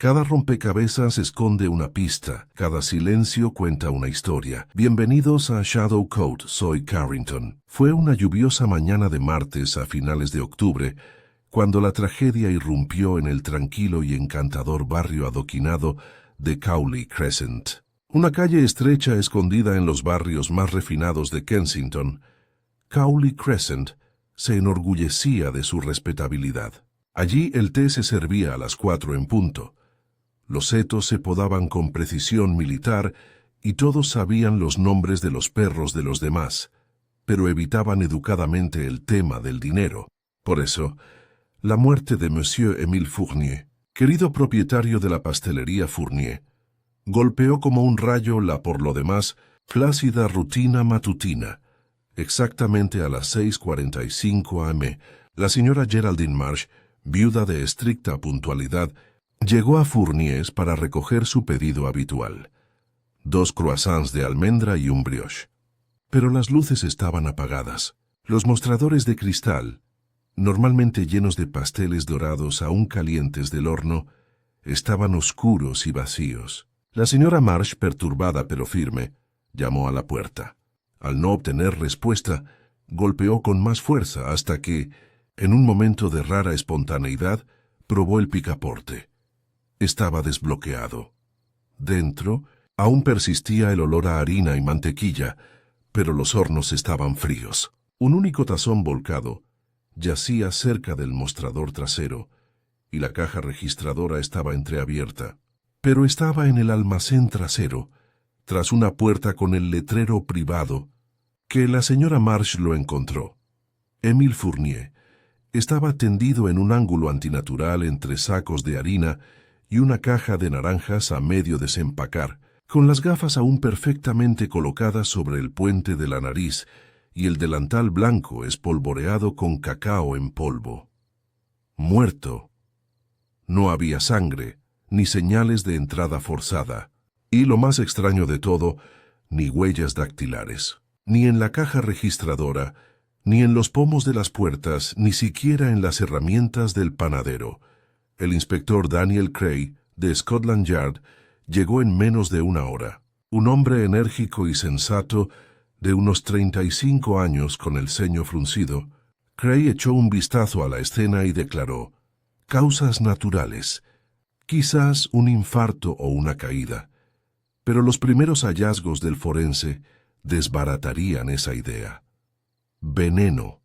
Cada rompecabezas esconde una pista, cada silencio cuenta una historia. Bienvenidos a Shadow Code, soy Carrington. Fue una lluviosa mañana de martes a finales de octubre, cuando la tragedia irrumpió en el tranquilo y encantador barrio adoquinado de Cowley Crescent. Una calle estrecha escondida en los barrios más refinados de Kensington, Cowley Crescent se enorgullecía de su respetabilidad. Allí el té se servía a las 4 en punto. Los setos se podaban con precisión militar y todos sabían los nombres de los perros de los demás, pero evitaban educadamente el tema del dinero. Por eso, la muerte de Monsieur Émile Fournier, querido propietario de la pastelería Fournier, golpeó como un rayo la por lo demás plácida rutina matutina. Exactamente a las 6:45 am, la señora Geraldine Marsh, viuda de estricta puntualidad, llegó a Fourniers para recoger su pedido habitual: 2 croissants de almendra y un brioche. Pero las luces estaban apagadas. Los mostradores de cristal, normalmente llenos de pasteles dorados aún calientes del horno, estaban oscuros y vacíos. La señora Marsh, perturbada pero firme, llamó a la puerta. Al no obtener respuesta, golpeó con más fuerza hasta que, en un momento de rara espontaneidad, probó el picaporte. Estaba desbloqueado. Dentro, aún persistía el olor a harina y mantequilla, pero los hornos estaban fríos. Un único tazón volcado yacía cerca del mostrador trasero, y la caja registradora estaba entreabierta. Pero estaba en el almacén trasero, tras una puerta con el letrero privado, que la señora Marsh lo encontró. Émile Fournier estaba tendido en un ángulo antinatural entre sacos de harina y una caja de naranjas a medio desempacar, con las gafas aún perfectamente colocadas sobre el puente de la nariz y el delantal blanco espolvoreado con cacao en polvo. Muerto. No había sangre, ni señales de entrada forzada, y lo más extraño de todo, ni huellas dactilares, ni en la caja registradora, ni en los pomos de las puertas, ni siquiera en las herramientas del panadero. El inspector Daniel Cray, de Scotland Yard, llegó en menos de una hora. Un hombre enérgico y sensato, de unos 35 años con el ceño fruncido. Cray echó un vistazo a la escena y declaró: causas naturales, quizás un infarto o una caída. Pero los primeros hallazgos del forense desbaratarían esa idea. Veneno.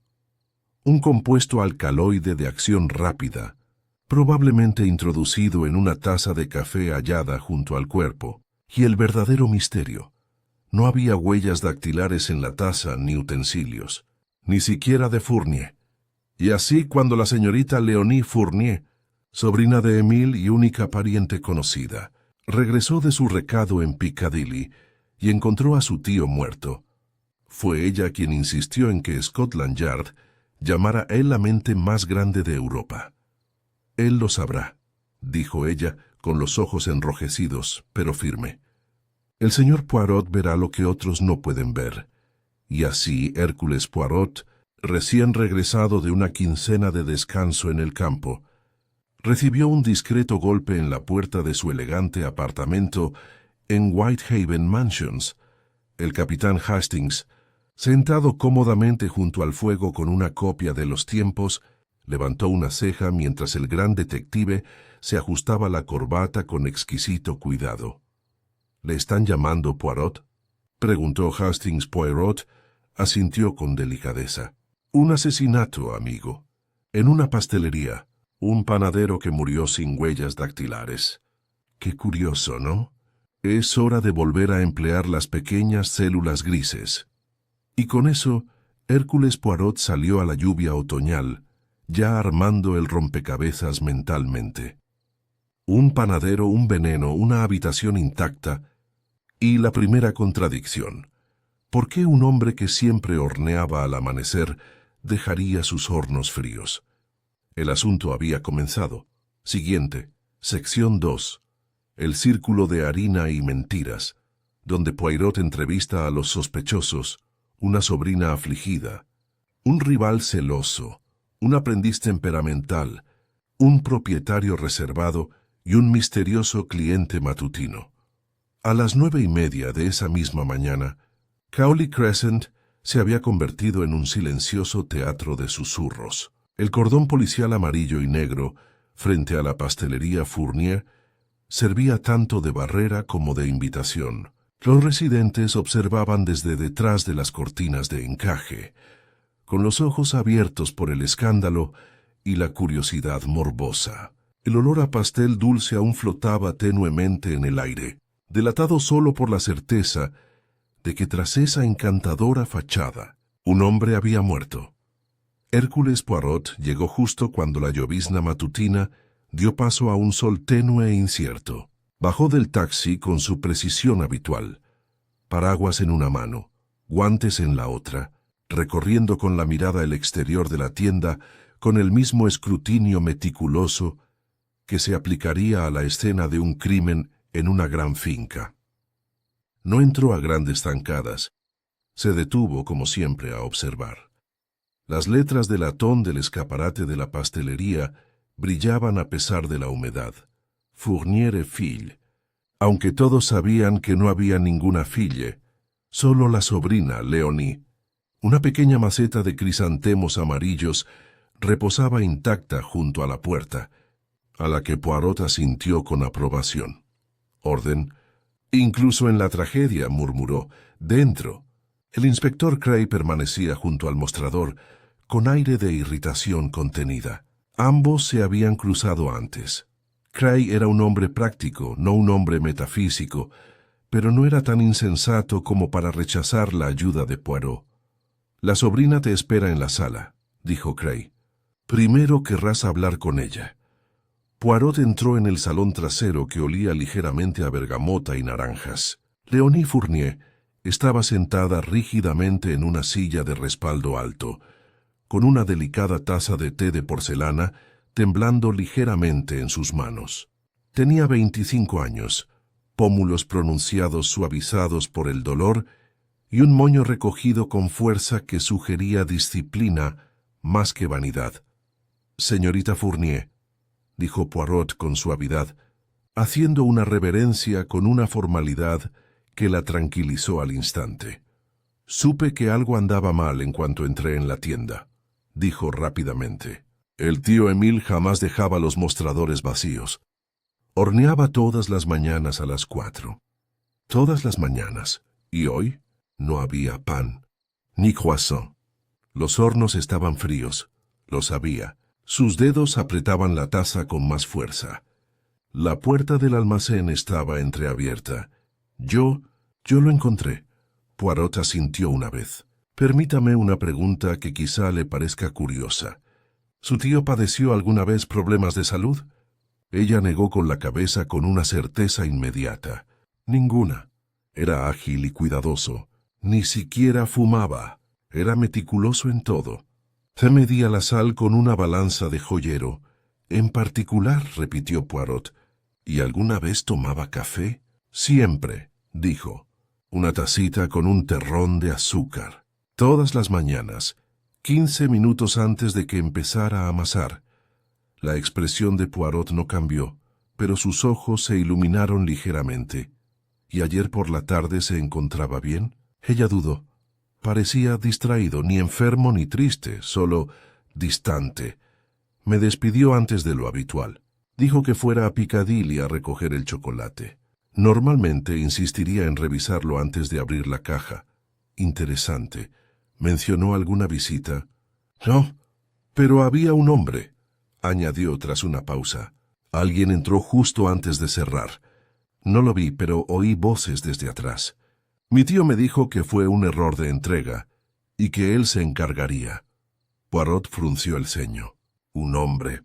Un compuesto alcaloide de acción rápida, probablemente introducido en una taza de café hallada junto al cuerpo. Y el verdadero misterio: no había huellas dactilares en la taza ni utensilios, ni siquiera de Fournier. Y así, cuando la señorita Léonie Fournier, sobrina de Émile y única pariente conocida, regresó de su recado en Piccadilly y encontró a su tío muerto, fue ella quien insistió en que Scotland Yard llamara él la mente más grande de Europa. Él lo sabrá, dijo ella, con los ojos enrojecidos, pero firme. El señor Poirot verá lo que otros no pueden ver. Y así Hércules Poirot, recién regresado de una quincena de descanso en el campo, recibió un discreto golpe en la puerta de su elegante apartamento en Whitehaven Mansions. El capitán Hastings, sentado cómodamente junto al fuego con una copia de Los Tiempos, levantó una ceja mientras el gran detective se ajustaba la corbata con exquisito cuidado. —¿Le están llamando Poirot? —preguntó Hastings. Poirot asintió con delicadeza. —Un asesinato, amigo. En una pastelería. Un panadero que murió sin huellas dactilares. Qué curioso, ¿no? Es hora de volver a emplear las pequeñas células grises. Y con eso, Hércules Poirot salió a la lluvia otoñal, ya armando el rompecabezas mentalmente. Un panadero, un veneno, una habitación intacta, y la primera contradicción. ¿Por qué un hombre que siempre horneaba al amanecer dejaría sus hornos fríos? El asunto había comenzado. Siguiente, sección 2. El círculo de harina y mentiras, donde Poirot entrevista a los sospechosos, una sobrina afligida, un rival celoso, un aprendiz temperamental, un propietario reservado y un misterioso cliente matutino. A las 9:30 de esa misma mañana, Cowley Crescent se había convertido en un silencioso teatro de susurros. El cordón policial amarillo y negro, frente a la pastelería Fournier, servía tanto de barrera como de invitación. Los residentes observaban desde detrás de las cortinas de encaje, con los ojos abiertos por el escándalo y la curiosidad morbosa. El olor a pastel dulce aún flotaba tenuemente en el aire, delatado solo por la certeza de que tras esa encantadora fachada, un hombre había muerto. Hércules Poirot llegó justo cuando la llovizna matutina dio paso a un sol tenue e incierto. Bajó del taxi con su precisión habitual, paraguas en una mano, guantes en la otra, recorriendo con la mirada el exterior de la tienda con el mismo escrutinio meticuloso que se aplicaría a la escena de un crimen en una gran finca. No entró a grandes zancadas, se detuvo como siempre a observar. Las letras de latón del escaparate de la pastelería brillaban a pesar de la humedad. Fournier et Fille, aunque todos sabían que no había ninguna fille, solo la sobrina, Leonie. Una pequeña maceta de crisantemos amarillos reposaba intacta junto a la puerta, a la que Poirot asintió con aprobación. Orden, incluso en la tragedia, murmuró. Dentro. El inspector Cray permanecía junto al mostrador, con aire de irritación contenida. Ambos se habían cruzado antes. Cray era un hombre práctico, no un hombre metafísico, pero no era tan insensato como para rechazar la ayuda de Poirot. «La sobrina te espera en la sala», dijo Cray. «Primero querrás hablar con ella». Poirot entró en el salón trasero que olía ligeramente a bergamota y naranjas. Leonie Fournier estaba sentada rígidamente en una silla de respaldo alto, con una delicada taza de té de porcelana temblando ligeramente en sus manos. Tenía 25 años, pómulos pronunciados suavizados por el dolor y un moño recogido con fuerza que sugería disciplina más que vanidad. «Señorita Fournier», dijo Poirot con suavidad, haciendo una reverencia con una formalidad que la tranquilizó al instante. «Supe que algo andaba mal en cuanto entré en la tienda», dijo rápidamente. «El tío Emile jamás dejaba los mostradores vacíos. Horneaba todas las mañanas a las 4. Todas las mañanas. Y hoy no había pan, ni croissant. Los hornos estaban fríos, lo sabía. Sus dedos apretaban la taza con más fuerza. La puerta del almacén estaba entreabierta. Yo lo encontré». Poirot asintió una vez. «Permítame una pregunta que quizá le parezca curiosa. ¿Su tío padeció alguna vez problemas de salud?» Ella negó con la cabeza con una certeza inmediata. «Ninguna». Era ágil y cuidadoso. Ni siquiera fumaba. Era meticuloso en todo. Se medía la sal con una balanza de joyero. «En particular», repitió Poirot. «¿Y alguna vez tomaba café?» «Siempre», dijo. «Una tacita con un terrón de azúcar. Todas las mañanas, 15 minutos antes de que empezara a amasar». La expresión de Poirot no cambió, pero sus ojos se iluminaron ligeramente. «¿Y ayer por la tarde se encontraba bien?» Ella dudó. Parecía distraído, ni enfermo ni triste, solo distante. Me despidió antes de lo habitual. Dijo que fuera a Piccadilly a recoger el chocolate. Normalmente insistiría en revisarlo antes de abrir la caja. Interesante. ¿Mencionó alguna visita? «No, pero había un hombre», añadió tras una pausa. «Alguien entró justo antes de cerrar. No lo vi, pero oí voces desde atrás. Mi tío me dijo que fue un error de entrega y que él se encargaría». Poirot frunció el ceño. «Un hombre.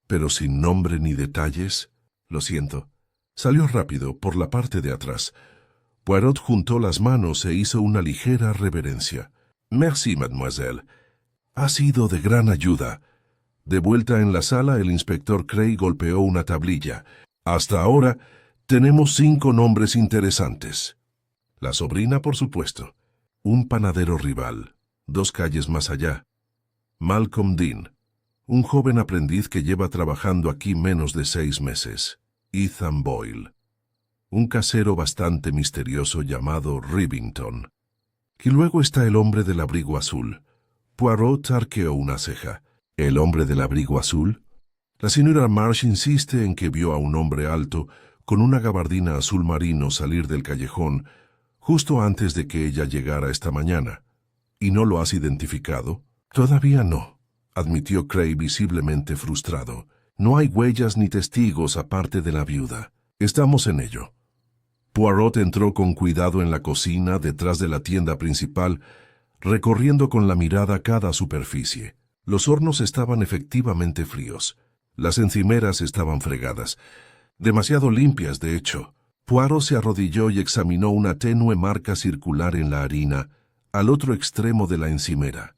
Pero sin nombre ni detalles». «Lo siento». Salió rápido por la parte de atrás. Poirot juntó las manos e hizo una ligera reverencia. «Merci, mademoiselle. Ha sido de gran ayuda». De vuelta en la sala, el inspector Cray golpeó una tablilla. «Hasta ahora tenemos 5 nombres interesantes. La sobrina, por supuesto. Un panadero rival, 2 calles más allá. Malcolm Dean, un joven aprendiz que lleva trabajando aquí menos de 6 meses. Ethan Boyle, un casero bastante misterioso llamado Rivington. Y luego está el hombre del abrigo azul. Poirot arqueó una ceja. ¿El hombre del abrigo azul? La señora Marsh insiste en que vio a un hombre alto con una gabardina azul marino salir del callejón justo antes de que ella llegara esta mañana. ¿Y no lo has identificado? Todavía no, admitió Cray visiblemente frustrado. No hay huellas ni testigos aparte de la viuda. Estamos en ello. Poirot entró con cuidado en la cocina detrás de la tienda principal, recorriendo con la mirada cada superficie. Los hornos estaban efectivamente fríos. Las encimeras estaban fregadas. Demasiado limpias, de hecho. Poirot se arrodilló y examinó una tenue marca circular en la harina, al otro extremo de la encimera.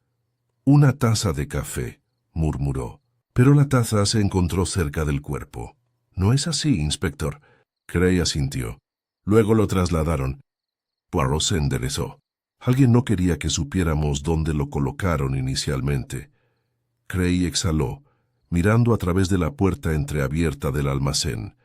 «Una taza de café», murmuró. Pero la taza se encontró cerca del cuerpo. «¿No es así, inspector?» Cray asintió. Luego lo trasladaron. Poirot se enderezó. Alguien no quería que supiéramos dónde lo colocaron inicialmente. Cray exhaló, mirando a través de la puerta entreabierta del almacén.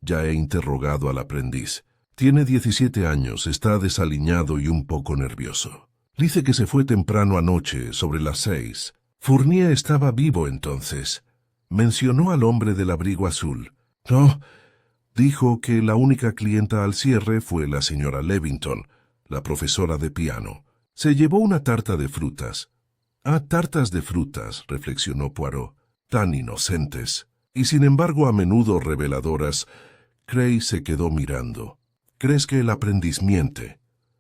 Ya he interrogado al aprendiz. Tiene 17 años, está desaliñado y un poco nervioso. Dice que se fue temprano anoche, sobre las 6. Fournier estaba vivo entonces. Mencionó al hombre del abrigo azul. No, dijo que la única clienta al cierre fue la señora Levington, la profesora de piano. Se llevó una tarta de frutas. Ah, tartas de frutas, reflexionó Poirot. Tan inocentes. Y sin embargo a menudo reveladoras. Cray se quedó mirando. ¿Crees que el aprendiz miente?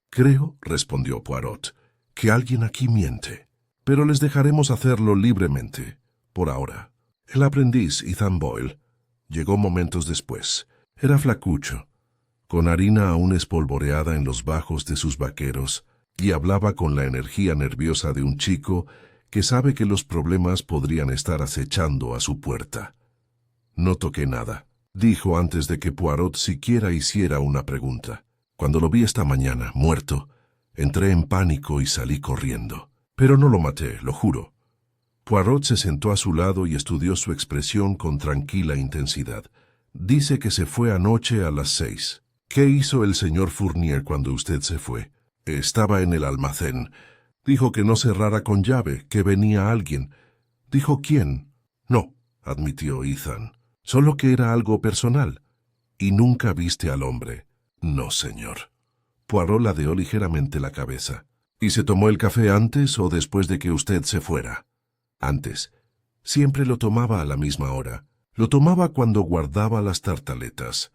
Creo, respondió Poirot, que alguien aquí miente. Pero les dejaremos hacerlo libremente, por ahora. El aprendiz, Ethan Boyle, llegó momentos después. Era flacucho, con harina aún espolvoreada en los bajos de sus vaqueros, y hablaba con la energía nerviosa de un chico que sabe que los problemas podrían estar acechando a su puerta. No toqué nada, dijo antes de que Poirot siquiera hiciera una pregunta. Cuando lo vi esta mañana, muerto, entré en pánico y salí corriendo. Pero no lo maté, lo juro. Poirot se sentó a su lado y estudió su expresión con tranquila intensidad. Dice que se fue anoche a las 6. ¿Qué hizo el señor Fournier cuando usted se fue? Estaba en el almacén. Dijo que no cerrara con llave, que venía alguien. ¿Dijo quién? No, admitió Ethan. Solo que era algo personal. ¿Y nunca viste al hombre? No, señor. Poirot ladeó ligeramente la cabeza. ¿Y se tomó el café antes o después de que usted se fuera? Antes. Siempre lo tomaba a la misma hora. Lo tomaba cuando guardaba las tartaletas.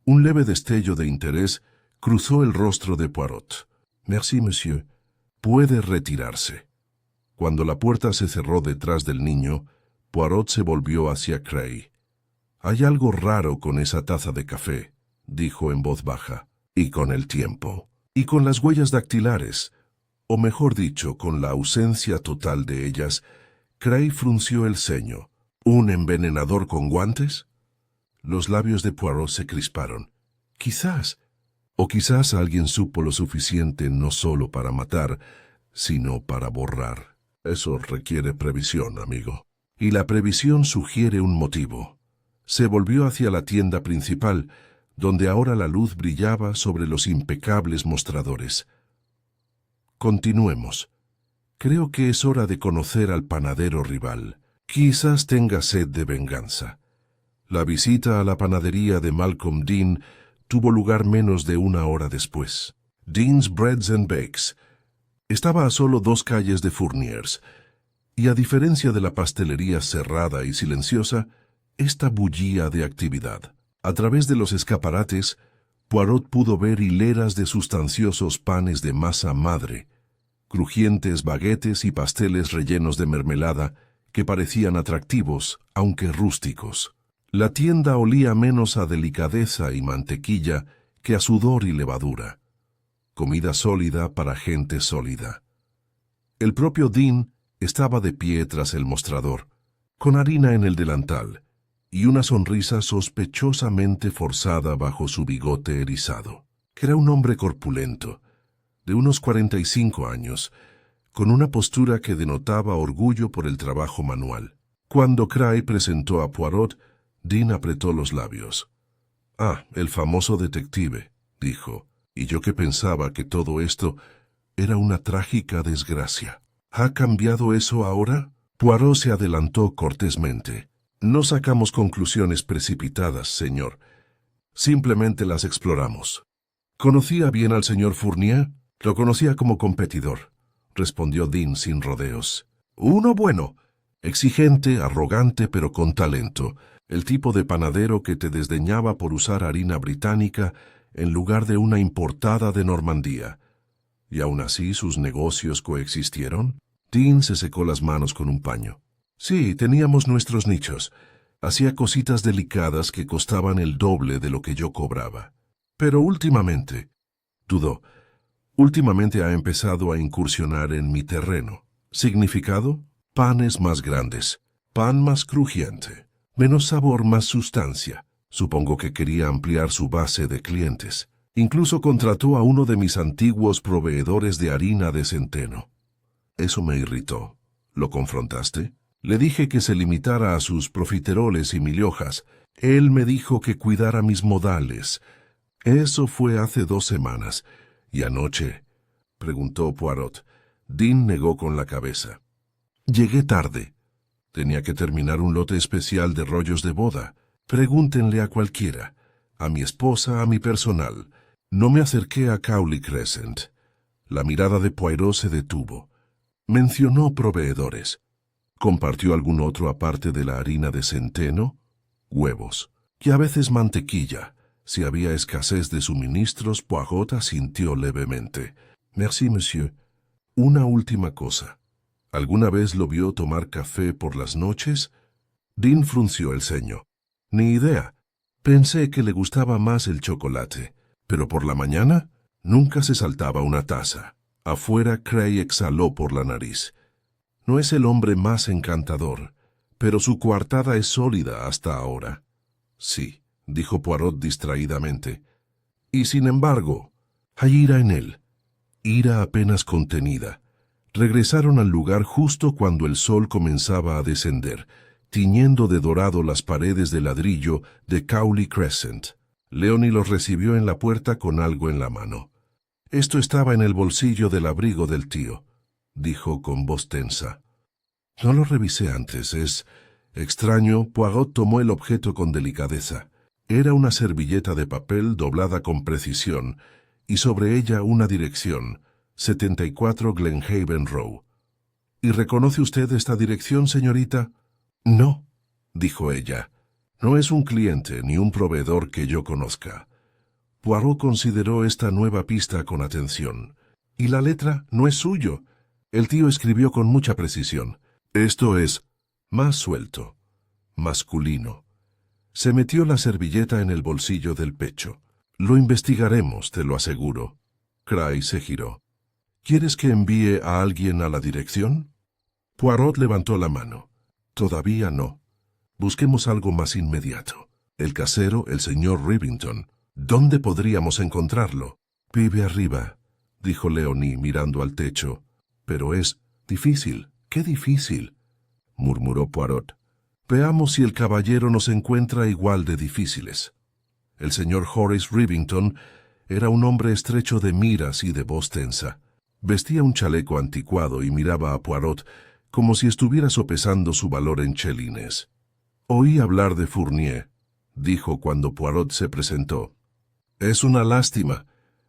Un leve destello de interés cruzó el rostro de Poirot. Merci, monsieur. Puede retirarse. Cuando la puerta se cerró detrás del niño, Poirot se volvió hacia Cray. Hay algo raro con esa taza de café, dijo en voz baja, y con el tiempo, y con las huellas dactilares, o mejor dicho, con la ausencia total de ellas. Cray frunció el ceño. ¿Un envenenador con guantes? Los labios de Poirot se crisparon. Quizás. O quizás alguien supo lo suficiente no solo para matar, sino para borrar. Eso requiere previsión, amigo. Y la previsión sugiere un motivo. Se volvió hacia la tienda principal, donde ahora la luz brillaba sobre los impecables mostradores. Continuemos. Creo que es hora de conocer al panadero rival. Quizás tenga sed de venganza. La visita a la panadería de Malcolm Dean tuvo lugar menos de una hora después. Dean's Breads and Bakes estaba a solo 2 calles de Fournier's, y a diferencia de la pastelería cerrada y silenciosa, esta bullía de actividad. A través de los escaparates, Poirot pudo ver hileras de sustanciosos panes de masa madre, crujientes baguetes y pasteles rellenos de mermelada que parecían atractivos, aunque rústicos. La tienda olía menos a delicadeza y mantequilla que a sudor y levadura. Comida sólida para gente sólida. El propio Dean estaba de pie tras el mostrador, con harina en el delantal y una sonrisa sospechosamente forzada bajo su bigote erizado. Era un hombre corpulento, de unos 45 años, con una postura que denotaba orgullo por el trabajo manual. Cuando Cray presentó a Poirot, Dean apretó los labios. Ah, el famoso detective, dijo, y yo que pensaba que todo esto era una trágica desgracia. ¿Ha cambiado eso ahora? Poirot se adelantó cortésmente. No sacamos conclusiones precipitadas, señor. Simplemente las exploramos. ¿Conocía bien al señor Fournier? Lo conocía como competidor, respondió Dean sin rodeos. Uno bueno, exigente, arrogante, pero con talento. El tipo de panadero que te desdeñaba por usar harina británica en lugar de una importada de Normandía. ¿Y aún así sus negocios coexistieron? Dean se secó las manos con un paño. Sí, teníamos nuestros nichos. Hacía cositas delicadas que costaban el doble de lo que yo cobraba. Pero últimamente, dudó, últimamente ha empezado a incursionar en mi terreno. ¿Significado? Panes más grandes, pan más crujiente, menos sabor, más sustancia. Supongo que quería ampliar su base de clientes. Incluso contrató a uno de mis antiguos proveedores de harina de centeno. Eso me irritó. ¿Lo confrontaste? Le dije que se limitara a sus profiteroles y mil hojas. Él me dijo que cuidara mis modales. Eso fue hace 2 semanas. ¿Y anoche? Preguntó Poirot. Dean negó con la cabeza. Llegué tarde. Tenía que terminar un lote especial de rollos de boda. Pregúntenle a cualquiera. A mi esposa, a mi personal. No me acerqué a Cowley Crescent. La mirada de Poirot se detuvo. Mencionó proveedores. ¿Compartió algún otro aparte de la harina de centeno? Huevos. Y a veces mantequilla. Si había escasez de suministros, Poirot asintió levemente. Merci, monsieur. Una última cosa. ¿Alguna vez lo vio tomar café por las noches? Dean frunció el ceño. Ni idea. Pensé que le gustaba más el chocolate. Pero por la mañana, nunca se saltaba una taza. Afuera, Cray exhaló por la nariz. No es el hombre más encantador, pero su coartada es sólida hasta ahora. Sí, dijo Poirot distraídamente. Y sin embargo, hay ira en él. Ira apenas contenida. Regresaron al lugar justo cuando el sol comenzaba a descender, tiñendo de dorado las paredes de ladrillo de Cowley Crescent. Leonie los recibió en la puerta con algo en la mano. Esto estaba en el bolsillo del abrigo del tío, dijo con voz tensa. No lo revisé antes, es extraño. Poirot tomó el objeto con delicadeza. Era una servilleta de papel doblada con precisión, y sobre ella una dirección, 74 Glenhaven Row. ¿Y reconoce usted esta dirección, señorita? No, dijo ella. No es un cliente ni un proveedor que yo conozca. Poirot consideró esta nueva pista con atención. ¿Y la letra no es suyo? El tío escribió con mucha precisión. Esto es más suelto, masculino. Se metió la servilleta en el bolsillo del pecho. Lo investigaremos, te lo aseguro. Cray se giró. ¿Quieres que envíe a alguien a la dirección? Poirot levantó la mano. Todavía no. Busquemos algo más inmediato. El casero, el señor Rivington. ¿Dónde podríamos encontrarlo? Vive arriba, dijo Leonie mirando al techo. Pero es difícil. ¡Qué difícil!, murmuró Poirot. Veamos si el caballero nos encuentra igual de difíciles. El señor Horace Rivington era un hombre estrecho de miras y de voz tensa. Vestía un chaleco anticuado y miraba a Poirot como si estuviera sopesando su valor en chelines. Oí hablar de Fournier, dijo cuando Poirot se presentó. Es una lástima,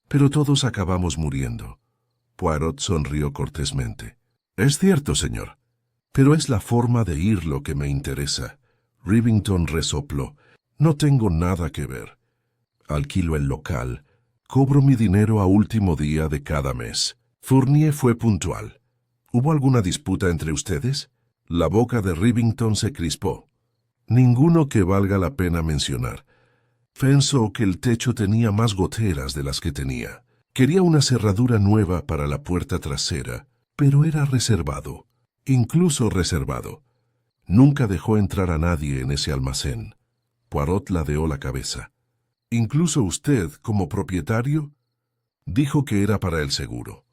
pero todos acabamos muriendo. Poirot sonrió cortésmente. Es cierto, señor, pero es la forma de ir lo que me interesa. Rivington resopló. No tengo nada que ver. Alquilo el local. Cobro mi dinero a último día de cada mes. Fournier fue puntual. ¿Hubo alguna disputa entre ustedes? La boca de Rivington se crispó. Ninguno que valga la pena mencionar. Pensó que el techo tenía más goteras de las que tenía. Quería una cerradura nueva para la puerta trasera, pero era reservado, incluso reservado. Nunca dejó entrar a nadie en ese almacén. Poirot ladeó la cabeza. ¿Incluso usted, como propietario? Dijo que era para el seguro.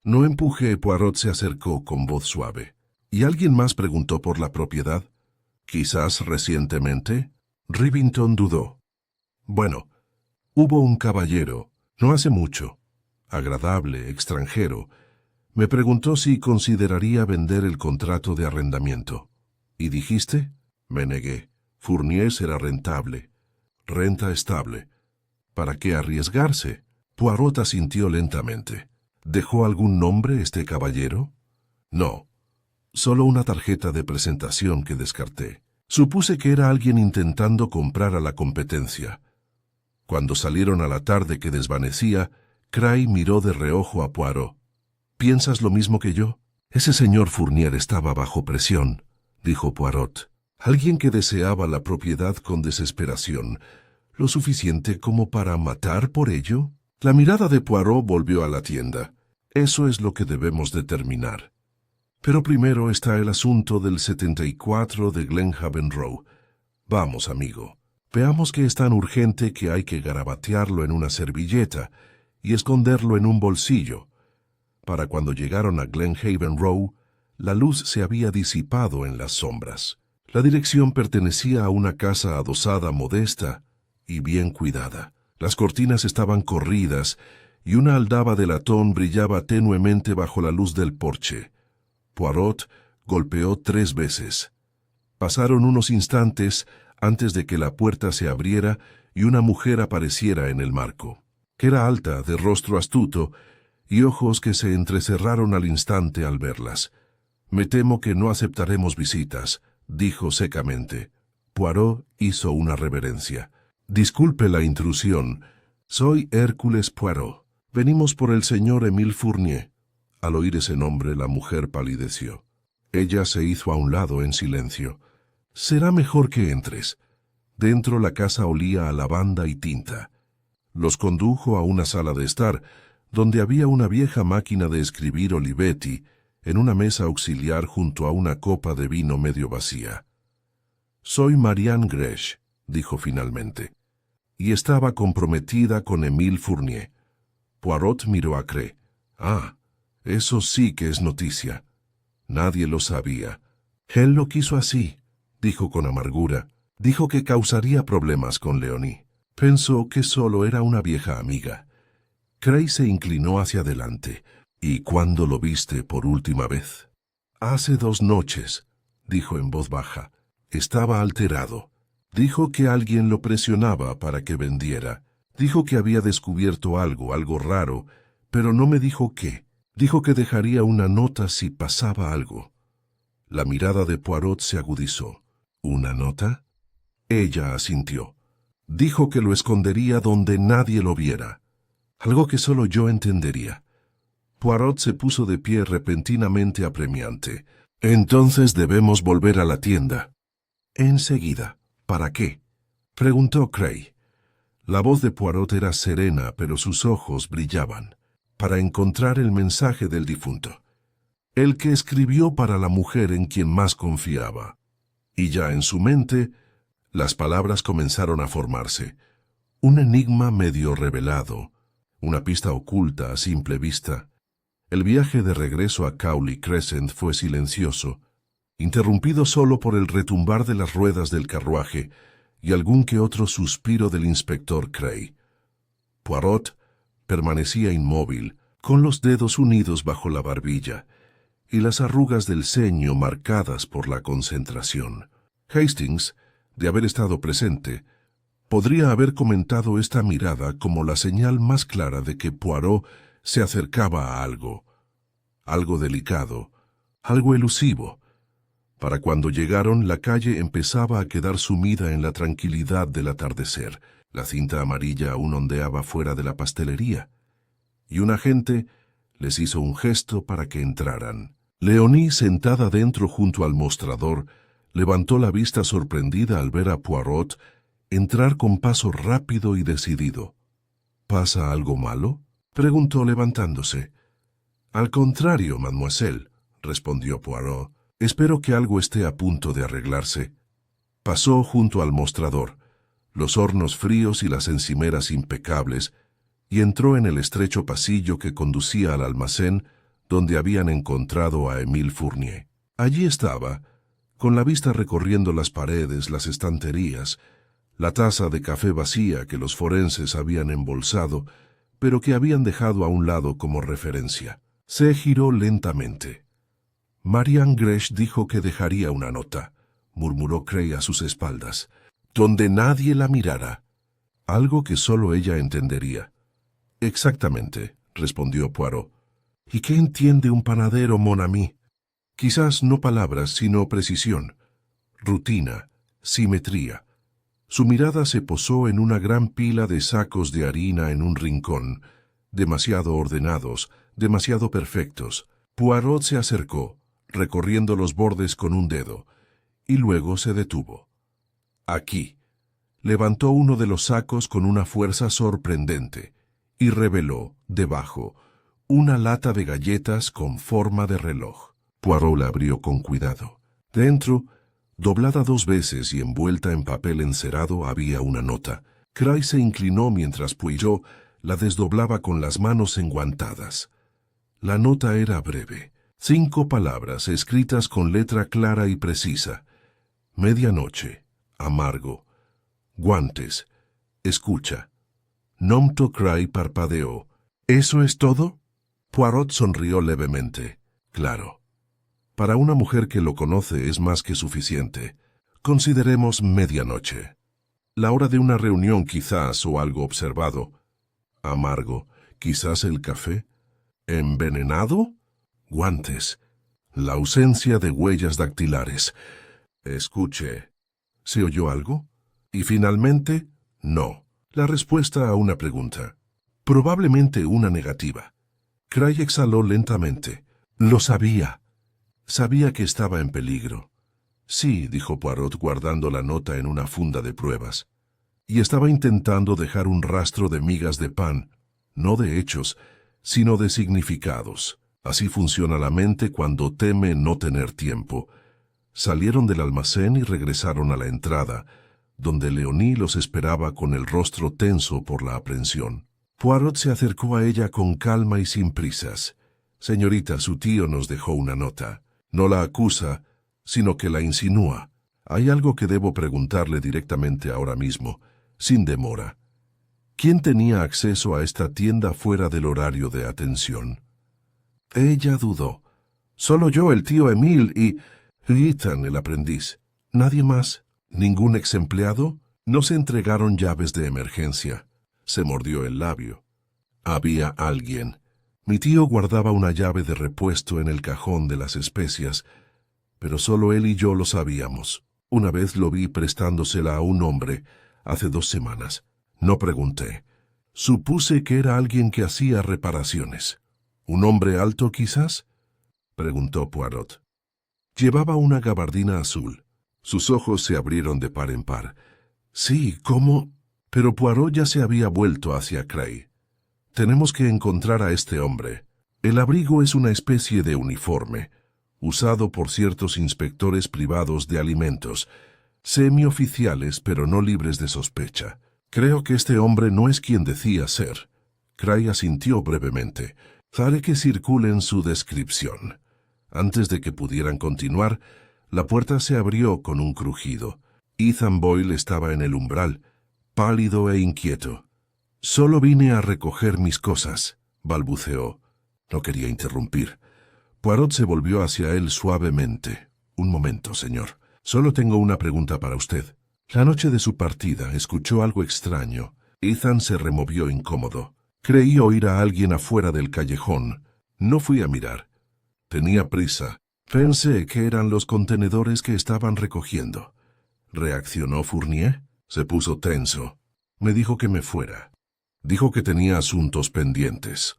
No empujé. Poirot se acercó con voz suave. ¿Y alguien más preguntó por la propiedad? Quizás recientemente. Rivington dudó. Bueno, hubo un caballero, no hace mucho, agradable, extranjero, me preguntó si consideraría vender el contrato de arrendamiento. ¿Y dijiste? Me negué. Fournier será rentable. Renta estable. ¿Para qué arriesgarse? Poirot asintió lentamente. ¿Dejó algún nombre este caballero? No. Solo una tarjeta de presentación que descarté. Supuse que era alguien intentando comprar a la competencia. Cuando salieron a la tarde que desvanecía, Cray miró de reojo a Poirot. ¿Piensas lo mismo que yo? Ese señor Fournier estaba bajo presión, dijo Poirot. Alguien que deseaba la propiedad con desesperación, lo suficiente como para matar por ello. La mirada de Poirot volvió a la tienda. Eso es lo que debemos determinar. Pero primero está el asunto del 74 de Glenhaven Row. Vamos, amigo. Veamos que es tan urgente que hay que garabatearlo en una servilleta y esconderlo en un bolsillo. Para cuando llegaron a Glenhaven Row, la luz se había disipado en las sombras. La dirección pertenecía a una casa adosada modesta y bien cuidada. Las cortinas estaban corridas y una aldaba de latón brillaba tenuemente bajo la luz del porche. Poirot golpeó 3 veces. Pasaron unos instantes antes de que la puerta se abriera y una mujer apareciera en el marco. Era alta, de rostro astuto, y ojos que se entrecerraron al instante al verlas. «Me temo que no aceptaremos visitas», dijo secamente. Poirot hizo una reverencia. «Disculpe la intrusión. Soy Hércules Poirot. Venimos por el señor Émile Fournier». Al oír ese nombre, la mujer palideció. Ella se hizo a un lado en silencio. «Será mejor que entres». Dentro la casa olía a lavanda y tinta. Los condujo a una sala de estar, donde había una vieja máquina de escribir Olivetti, en una mesa auxiliar junto a una copa de vino medio vacía. «Soy Marianne Grech», dijo finalmente, y estaba comprometida con Émile Fournier. Poirot miró a Cray. «Ah, eso sí que es noticia. Nadie lo sabía. Él lo quiso así», dijo con amargura. «Dijo que causaría problemas con Leonie. Pensó que solo era una vieja amiga». Cray se inclinó hacia adelante. «¿Y cuándo lo viste por última vez?» «Hace 2 noches», dijo en voz baja. «Estaba alterado. Dijo que alguien lo presionaba para que vendiera. Dijo que había descubierto algo raro, pero no me dijo qué. Dijo que dejaría una nota si pasaba algo». La mirada de Poirot se agudizó. «¿Una nota?» Ella asintió. «Dijo que lo escondería donde nadie lo viera. Algo que solo yo entendería». Poirot se puso de pie repentinamente apremiante. «Entonces debemos volver a la tienda». «Enseguida. ¿Para qué?», preguntó Cray. La voz de Poirot era serena, pero sus ojos brillaban. «Para encontrar el mensaje del difunto. El que escribió para la mujer en quien más confiaba». Y ya en su mente, las palabras comenzaron a formarse. Un enigma medio revelado, una pista oculta a simple vista. El viaje de regreso a Cowley Crescent fue silencioso, interrumpido solo por el retumbar de las ruedas del carruaje y algún que otro suspiro del inspector Cray. Poirot permanecía inmóvil, con los dedos unidos bajo la barbilla y las arrugas del ceño marcadas por la concentración. Hastings, de haber estado presente, podría haber comentado esta mirada como la señal más clara de que Poirot se acercaba a algo delicado, algo elusivo. Para cuando llegaron, la calle empezaba a quedar sumida en la tranquilidad del atardecer. La cinta amarilla aún ondeaba fuera de la pastelería, y un agente les hizo un gesto para que entraran. Leonie, sentada dentro junto al mostrador, levantó la vista sorprendida al ver a Poirot entrar con paso rápido y decidido. «¿Pasa algo malo?», preguntó levantándose. «Al contrario, mademoiselle», respondió Poirot. «Espero que algo esté a punto de arreglarse». Pasó junto al mostrador, los hornos fríos y las encimeras impecables, y entró en el estrecho pasillo que conducía al almacén donde habían encontrado a Émile Fournier. Allí estaba, con la vista recorriendo las paredes, las estanterías, la taza de café vacía que los forenses habían embolsado, pero que habían dejado a un lado como referencia. Se giró lentamente. Marianne Gresh dijo que dejaría una nota, murmuró Cray a sus espaldas, donde nadie la mirara, algo que solo ella entendería. Exactamente, respondió Poirot. ¿Y qué entiende un panadero, mon ami? Quizás no palabras, sino precisión, rutina, simetría. Su mirada se posó en una gran pila de sacos de harina en un rincón, demasiado ordenados, demasiado perfectos. Poirot se acercó, recorriendo los bordes con un dedo, y luego se detuvo. Aquí. Levantó uno de los sacos con una fuerza sorprendente, y reveló, debajo, una lata de galletas con forma de reloj. Poirot la abrió con cuidado. Dentro, doblada 2 veces y envuelta en papel encerado, había una nota. Cray se inclinó mientras Poirot la desdoblaba con las manos enguantadas. La nota era breve. 5 palabras escritas con letra clara y precisa. Medianoche, amargo, guantes, escucha. Nomto Cray parpadeó. ¿Eso es todo? Poirot sonrió levemente. Claro. Para una mujer que lo conoce es más que suficiente. Consideremos medianoche. La hora de una reunión quizás o algo observado. Amargo, quizás el café. ¿Envenenado? Guantes. La ausencia de huellas dactilares. Escuche. ¿Se oyó algo? Y finalmente, no. La respuesta a una pregunta. Probablemente una negativa. Cray exhaló lentamente. Lo sabía. Sabía que estaba en peligro. Sí, dijo Poirot guardando la nota en una funda de pruebas. Y estaba intentando dejar un rastro de migas de pan, no de hechos, sino de significados. Así funciona la mente cuando teme no tener tiempo. Salieron del almacén y regresaron a la entrada, donde Leonie los esperaba con el rostro tenso por la aprensión. Poirot se acercó a ella con calma y sin prisas. Señorita, su tío nos dejó una nota. No la acusa, sino que la insinúa. Hay algo que debo preguntarle directamente ahora mismo, sin demora. ¿Quién tenía acceso a esta tienda fuera del horario de atención? Ella dudó. Solo yo, el tío Emile y Ethan, el aprendiz. ¿Nadie más? ¿Ningún ex empleado? No se entregaron llaves de emergencia. Se mordió el labio. Había alguien. Mi tío guardaba una llave de repuesto en el cajón de las especias, pero solo él y yo lo sabíamos. Una vez lo vi prestándosela a un hombre, hace 2 semanas. No pregunté. Supuse que era alguien que hacía reparaciones. ¿Un hombre alto, quizás? Preguntó Poirot. Llevaba una gabardina azul. Sus ojos se abrieron de par en par. Sí, ¿cómo? Pero Poirot ya se había vuelto hacia Cray. Tenemos que encontrar a este hombre. El abrigo es una especie de uniforme, usado por ciertos inspectores privados de alimentos, semioficiales pero no libres de sospecha. Creo que este hombre no es quien decía ser. Cray asintió brevemente. Haré que circulen su descripción. Antes de que pudieran continuar, la puerta se abrió con un crujido. Ethan Boyle estaba en el umbral, pálido e inquieto. «Solo vine a recoger mis cosas», balbuceó. No quería interrumpir. Poirot se volvió hacia él suavemente. «Un momento, señor. Solo tengo una pregunta para usted. La noche de su partida escuchó algo extraño». Ethan se removió incómodo. «Creí oír a alguien afuera del callejón. No fui a mirar. Tenía prisa. Pensé que eran los contenedores que estaban recogiendo». ¿Reaccionó Fournier? Se puso tenso. Me dijo que me fuera. Dijo que tenía asuntos pendientes.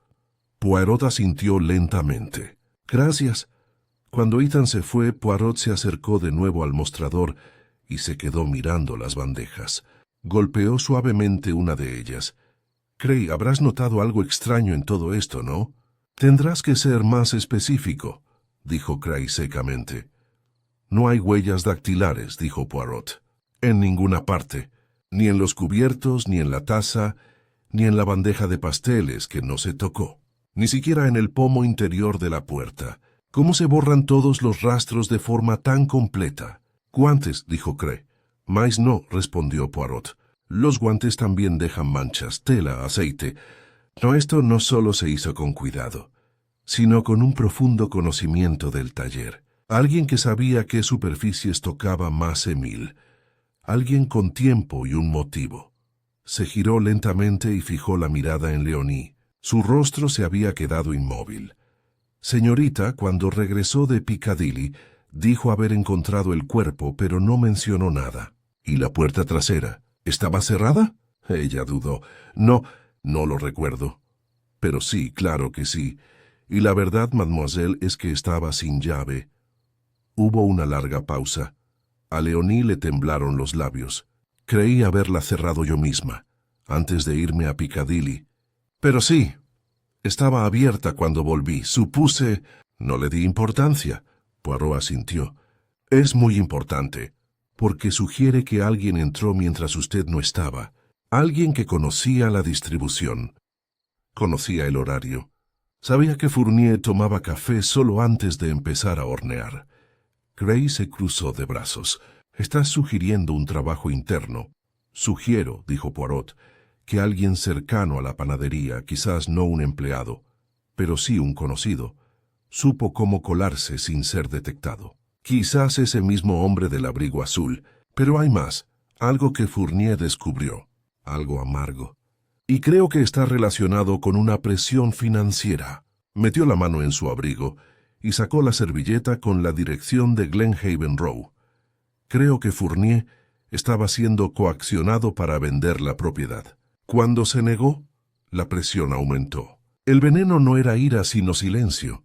Poirot asintió lentamente. «Gracias». Cuando Ethan se fue, Poirot se acercó de nuevo al mostrador y se quedó mirando las bandejas. Golpeó suavemente una de ellas. «Cray, habrás notado algo extraño en todo esto, ¿no?» «Tendrás que ser más específico», dijo Cray secamente. «No hay huellas dactilares», dijo Poirot. «En ninguna parte. Ni en los cubiertos, ni en la taza, ni en la bandeja de pasteles que no se tocó. Ni siquiera en el pomo interior de la puerta. ¿Cómo se borran todos los rastros de forma tan completa?» «Guantes», dijo Cray. Mais no, respondió Poirot. Los guantes también dejan manchas, tela, aceite. No, esto no solo se hizo con cuidado, sino con un profundo conocimiento del taller. Alguien que sabía qué superficies tocaba más Emil. Alguien con tiempo y un motivo. Se giró lentamente y fijó la mirada en Leonie. Su rostro se había quedado inmóvil. Señorita, cuando regresó de Piccadilly, dijo haber encontrado el cuerpo, pero no mencionó nada. ¿Y la puerta trasera? ¿Estaba cerrada? Ella dudó. No lo recuerdo. Pero sí, claro que sí. Y la verdad, mademoiselle, es que estaba sin llave. Hubo una larga pausa. A Leonie le temblaron los labios. Creí haberla cerrado yo misma, antes de irme a Piccadilly. Pero sí, estaba abierta cuando volví. Supuse... No le di importancia. Poirot asintió. Es muy importante, porque sugiere que alguien entró mientras usted no estaba. Alguien que conocía la distribución. Conocía el horario. Sabía que Fournier tomaba café solo antes de empezar a hornear. Gray se cruzó de brazos. «Estás sugiriendo un trabajo interno». «Sugiero», dijo Poirot, «que alguien cercano a la panadería, quizás no un empleado, pero sí un conocido, supo cómo colarse sin ser detectado. Quizás ese mismo hombre del abrigo azul, pero hay más, algo que Fournier descubrió, algo amargo. Y creo que está relacionado con una presión financiera». Metió la mano en su abrigo y sacó la servilleta con la dirección de Glenhaven Row. Creo que Fournier estaba siendo coaccionado para vender la propiedad. Cuando se negó, la presión aumentó. El veneno no era ira sino silencio.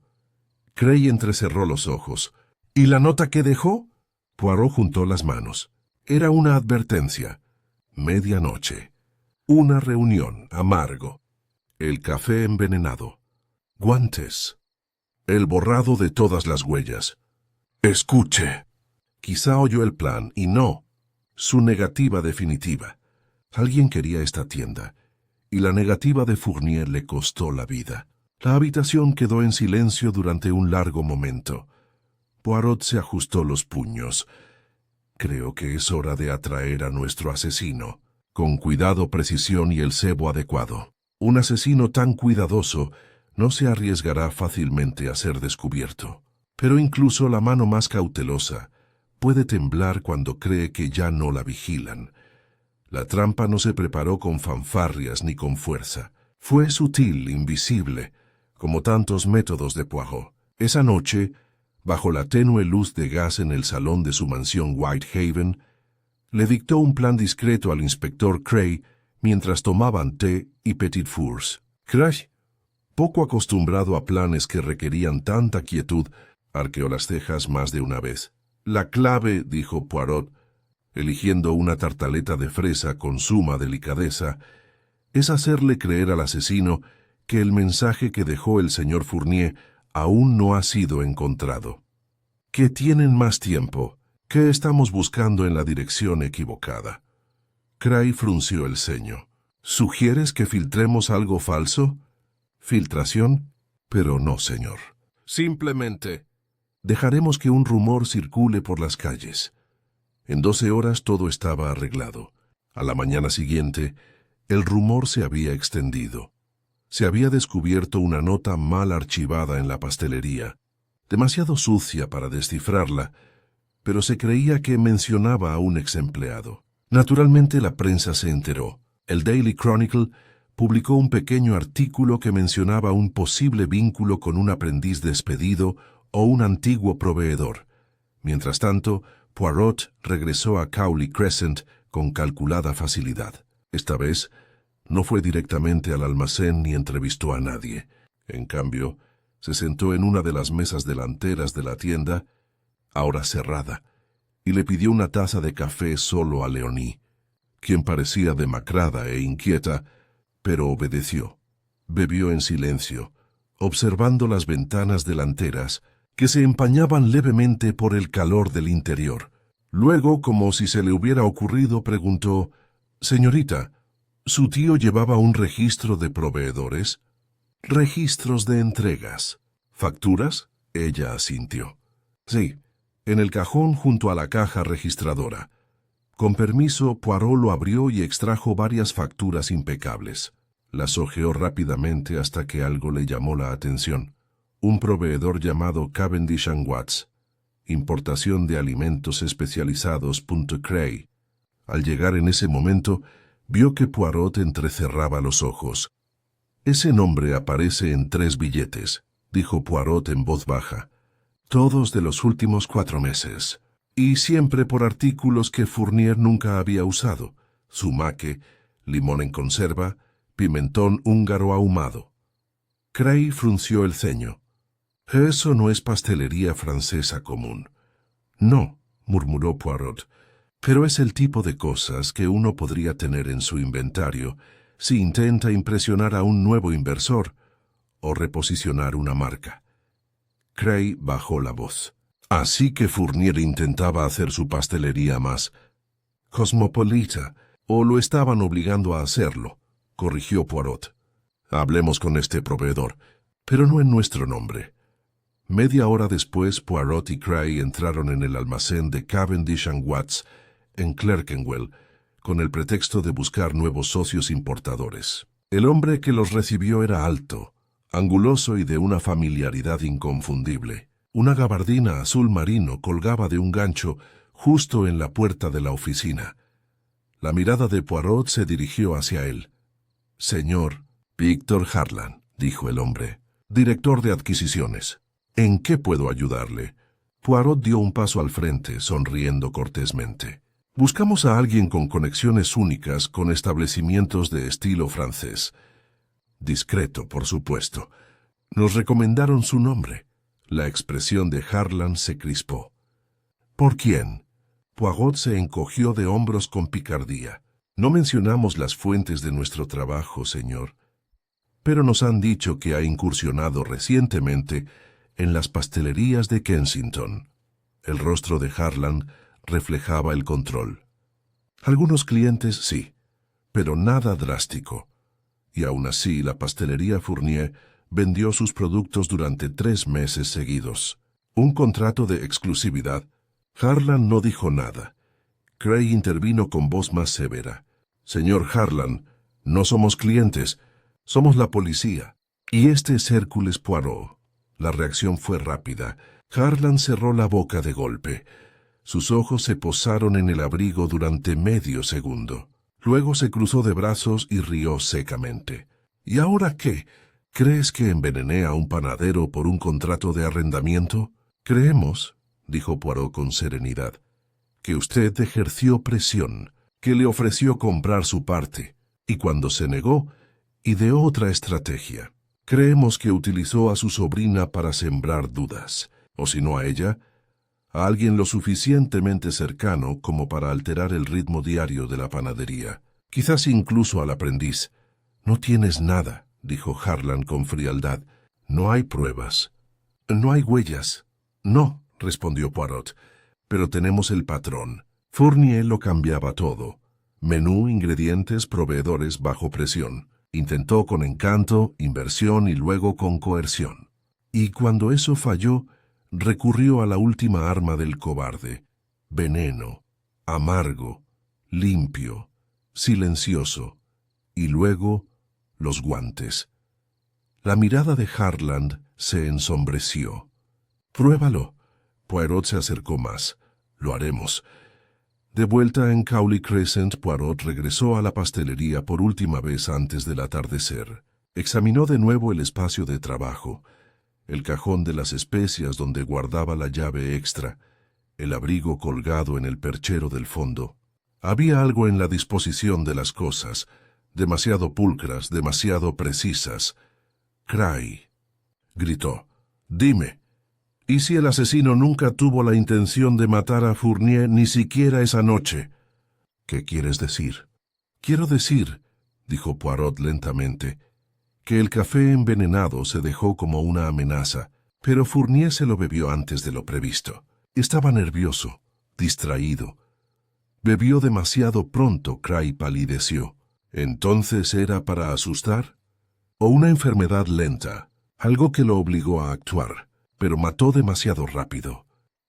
Gray entrecerró los ojos. ¿Y la nota que dejó? Poirot juntó las manos. Era una advertencia. Medianoche. Una reunión, amargo. El café envenenado. Guantes. El borrado de todas las huellas. Escuche. Quizá oyó el plan, y no. Su negativa definitiva. Alguien quería esta tienda, y la negativa de Fournier le costó la vida. La habitación quedó en silencio durante un largo momento. Poirot se ajustó los puños. Creo que es hora de atraer a nuestro asesino, con cuidado, precisión y el cebo adecuado. Un asesino tan cuidadoso no se arriesgará fácilmente a ser descubierto. Pero incluso la mano más cautelosa puede temblar cuando cree que ya no la vigilan. La trampa no se preparó con fanfarrias ni con fuerza. Fue sutil, invisible, como tantos métodos de Poirot. Esa noche, bajo la tenue luz de gas en el salón de su mansión Whitehaven, le dictó un plan discreto al inspector Cray mientras tomaban té y petit fours. Cray, poco acostumbrado a planes que requerían tanta quietud, arqueó las cejas más de una vez. «La clave», dijo Poirot, eligiendo una tartaleta de fresa con suma delicadeza, «es hacerle creer al asesino que el mensaje que dejó el señor Fournier aún no ha sido encontrado. Que tienen más tiempo, que estamos buscando en la dirección equivocada». Cray frunció el ceño. «¿Sugieres que filtremos algo falso? ¿Filtración? Pero no, señor. Simplemente dejaremos que un rumor circule por las calles». En 12 horas todo estaba arreglado. A la mañana siguiente, el rumor se había extendido. Se había descubierto una nota mal archivada en la pastelería, demasiado sucia para descifrarla, pero se creía que mencionaba a un exempleado. Naturalmente la prensa se enteró. El Daily Chronicle publicó un pequeño artículo que mencionaba un posible vínculo con un aprendiz despedido o un antiguo proveedor. Mientras tanto, Poirot regresó a Cowley Crescent con calculada facilidad. Esta vez, no fue directamente al almacén ni entrevistó a nadie. En cambio, se sentó en una de las mesas delanteras de la tienda, ahora cerrada, y le pidió una taza de café solo a Leonie, quien parecía demacrada e inquieta, pero obedeció. Bebió en silencio, observando las ventanas delanteras, que se empañaban levemente por el calor del interior. Luego, como si se le hubiera ocurrido, preguntó: «Señorita, ¿su tío llevaba un registro de proveedores?» «Registros de entregas. ¿Facturas?» Ella asintió. «Sí, en el cajón junto a la caja registradora. Con permiso, Poirot lo abrió y extrajo varias facturas impecables. Las hojeó rápidamente hasta que algo le llamó la atención. Un proveedor llamado Cavendish & Watts, importación de alimentos especializados. Cray. Al llegar en ese momento, vio que Poirot entrecerraba los ojos. «Ese nombre aparece en 3 billetes», dijo Poirot en voz baja. «Todos de los últimos 4 meses. Y siempre por artículos que Fournier nunca había usado. Zumaque, limón en conserva, pimentón húngaro ahumado». Cray frunció el ceño. «Eso no es pastelería francesa común». «No», murmuró Poirot, «pero es el tipo de cosas que uno podría tener en su inventario si intenta impresionar a un nuevo inversor o reposicionar una marca». Cray bajó la voz. «Así que Fournier intentaba hacer su pastelería más cosmopolita, o lo estaban obligando a hacerlo», corrigió Poirot. «Hablemos con este proveedor, pero no en nuestro nombre». Media hora después, Poirot y Cray entraron en el almacén de Cavendish & Watts en Clerkenwell, con el pretexto de buscar nuevos socios importadores. El hombre que los recibió era alto, anguloso y de una familiaridad inconfundible. Una gabardina azul marino colgaba de un gancho justo en la puerta de la oficina. La mirada de Poirot se dirigió hacia él. «Señor Víctor Harlan», dijo el hombre, «director de adquisiciones. ¿En qué puedo ayudarle?» Poirot dio un paso al frente, sonriendo cortésmente. «Buscamos a alguien con conexiones únicas con establecimientos de estilo francés. Discreto, por supuesto. Nos recomendaron su nombre». La expresión de Harlan se crispó. «¿Por quién?» Poirot se encogió de hombros con picardía. «No mencionamos las fuentes de nuestro trabajo, señor, pero nos han dicho que ha incursionado recientemente en las pastelerías de Kensington». El rostro de Harlan reflejaba el control. «Algunos clientes sí, pero nada drástico. Y aún así la pastelería Fournier vendió sus productos durante 3 meses seguidos. Un contrato de exclusividad». Harlan no dijo nada. Cray intervino con voz más severa. «Señor Harlan, no somos clientes, somos la policía. Y este es Hércules Poirot». La reacción fue rápida. Harlan cerró la boca de golpe. Sus ojos se posaron en el abrigo durante medio segundo. Luego se cruzó de brazos y rió secamente. «¿Y ahora qué? ¿Crees que envenené a un panadero por un contrato de arrendamiento?» «Creemos», dijo Poirot con serenidad, «que usted ejerció presión, que le ofreció comprar su parte, y cuando se negó, ideó otra estrategia. Creemos que utilizó a su sobrina para sembrar dudas, o si no a ella, a alguien lo suficientemente cercano como para alterar el ritmo diario de la panadería. Quizás incluso al aprendiz». «No tienes nada», dijo Harlan con frialdad. «No hay pruebas. No hay huellas». «No», respondió Poirot, «pero tenemos el patrón». Fournier lo cambiaba todo. Menú, ingredientes, proveedores bajo presión. Intentó con encanto, inversión y luego con coerción. Y cuando eso falló, recurrió a la última arma del cobarde. Veneno, amargo, limpio, silencioso. Y luego, los guantes. La mirada de Harlan se ensombreció. «Pruébalo». Poirot se acercó más. «Lo haremos». De vuelta en Cowley Crescent, Poirot regresó a la pastelería por última vez antes del atardecer. Examinó de nuevo el espacio de trabajo, el cajón de las especias donde guardaba la llave extra, el abrigo colgado en el perchero del fondo. Había algo en la disposición de las cosas, demasiado pulcras, demasiado precisas. «Cray», gritó, «dime, ¿y si el asesino nunca tuvo la intención de matar a Fournier ni siquiera esa noche?» «¿Qué quieres decir?» «Quiero decir», dijo Poirot lentamente, «que el café envenenado se dejó como una amenaza, pero Fournier se lo bebió antes de lo previsto. Estaba nervioso, distraído. Bebió demasiado pronto». Cray palideció. «¿Entonces era para asustar? ¿O una enfermedad lenta, algo que lo obligó a actuar, pero mató demasiado rápido?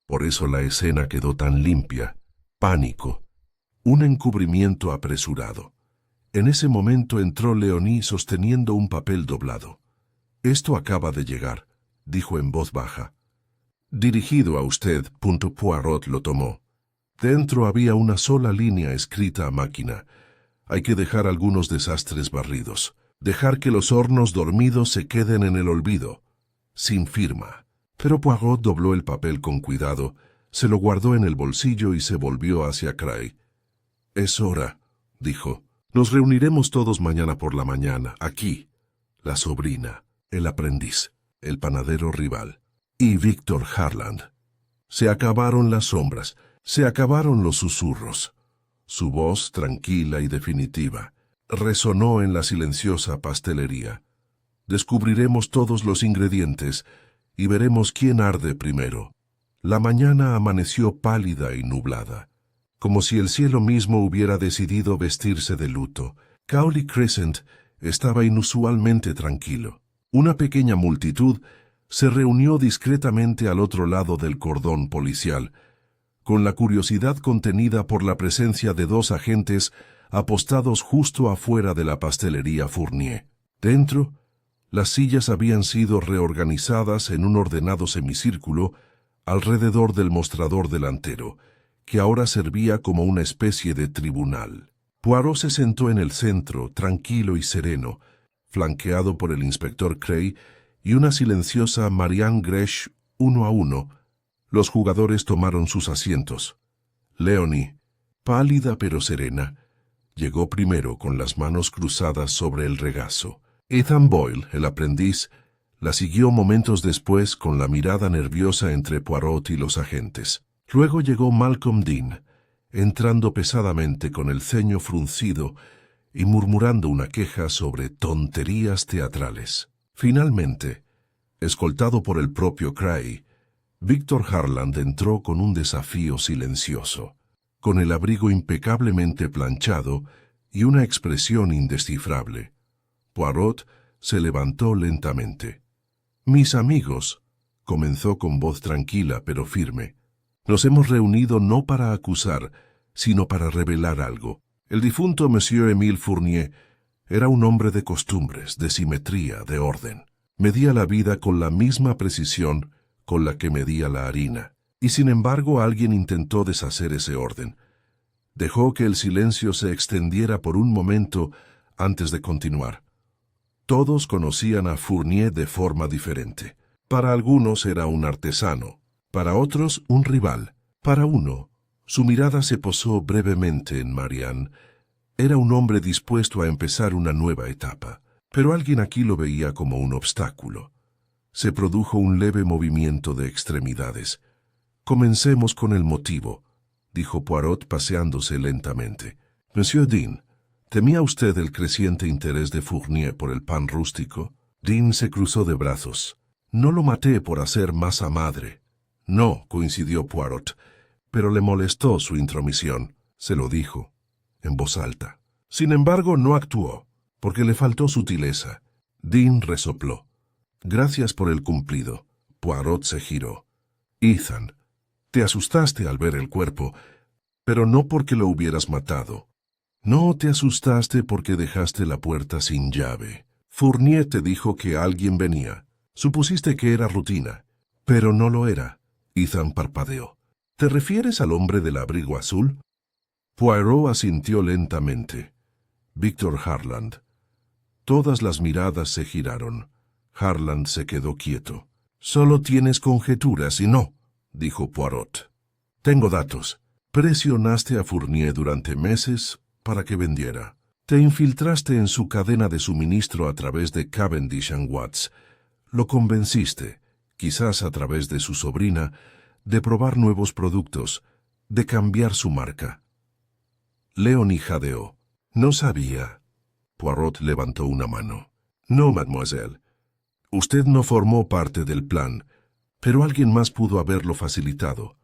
Por eso la escena quedó tan limpia. Pánico. Un encubrimiento apresurado. En ese momento entró Leonie sosteniendo un papel doblado. «Esto acaba de llegar», dijo en voz baja. «Dirigido a usted». Poirot lo tomó. Dentro había una sola línea escrita a máquina. «Hay que dejar algunos desastres barridos. Dejar que los hornos dormidos se queden en el olvido». Sin firma. Pero Poirot dobló el papel con cuidado, se lo guardó en el bolsillo y se volvió hacia Cray. «Es hora», dijo. «Nos reuniremos todos mañana por la mañana, aquí. La sobrina, el aprendiz, el panadero rival y Víctor Harland». Se acabaron las sombras, se acabaron los susurros. Su voz, tranquila y definitiva, resonó en la silenciosa pastelería. «Descubriremos todos los ingredientes y veremos quién arde primero». La mañana amaneció pálida y nublada, como si el cielo mismo hubiera decidido vestirse de luto. Cowley Crescent estaba inusualmente tranquilo. Una pequeña multitud se reunió discretamente al otro lado del cordón policial, con la curiosidad contenida por la presencia de 2 agentes apostados justo afuera de la pastelería Fournier. Dentro, las sillas habían sido reorganizadas en un ordenado semicírculo alrededor del mostrador delantero, que ahora servía como una especie de tribunal. Poirot se sentó en el centro, tranquilo y sereno, flanqueado por el inspector Cray y una silenciosa Marianne Gresh 1 a 1. Los jugadores tomaron sus asientos. Leonie, pálida pero serena, llegó primero con las manos cruzadas sobre el regazo. Ethan Boyle, el aprendiz, la siguió momentos después con la mirada nerviosa entre Poirot y los agentes. Luego llegó Malcolm Dean, entrando pesadamente con el ceño fruncido y murmurando una queja sobre tonterías teatrales. Finalmente, escoltado por el propio Cray, Víctor Harland entró con un desafío silencioso, con el abrigo impecablemente planchado y una expresión indescifrable. Poirot se levantó lentamente. «Mis amigos», comenzó con voz tranquila pero firme, «nos hemos reunido no para acusar, sino para revelar algo. El difunto Monsieur Émile Fournier era un hombre de costumbres, de simetría, de orden. Medía la vida con la misma precisión con la que medía la harina. Y sin embargo alguien intentó deshacer ese orden. Dejó que el silencio se extendiera por un momento antes de continuar. Todos conocían a Fournier de forma diferente. Para algunos era un artesano, para otros un rival. Para uno, su mirada se posó brevemente en Marianne. Era un hombre dispuesto a empezar una nueva etapa, pero alguien aquí lo veía como un obstáculo. Se produjo un leve movimiento de extremidades. «Comencemos con el motivo», dijo Poirot paseándose lentamente. «Monsieur Dean, ¿temía usted el creciente interés de Fournier por el pan rústico?» Dean se cruzó de brazos. «No lo maté por hacer masa madre». «No», coincidió Poirot, «pero le molestó su intromisión», se lo dijo, en voz alta. Sin embargo, no actuó, porque le faltó sutileza. Dean resopló. «Gracias por el cumplido». Poirot se giró. «Ethan, te asustaste al ver el cuerpo, pero no porque lo hubieras matado. No te asustaste porque dejaste la puerta sin llave. Fournier te dijo que alguien venía. Supusiste que era rutina, pero no lo era». Ethan parpadeó. «¿Te refieres al hombre del abrigo azul?» Poirot asintió lentamente. «Víctor Harland». Todas las miradas se giraron. Harland se quedó quieto. «Solo tienes conjeturas y no», dijo Poirot. «Tengo datos. Presionaste a Fournier durante meses para que vendiera. Te infiltraste en su cadena de suministro a través de Cavendish & Watts. Lo convenciste, quizás a través de su sobrina, de probar nuevos productos, de cambiar su marca». Leonie jadeó. «No sabía». Poirot levantó una mano. «No, mademoiselle. Usted no formó parte del plan, pero alguien más pudo haberlo facilitado.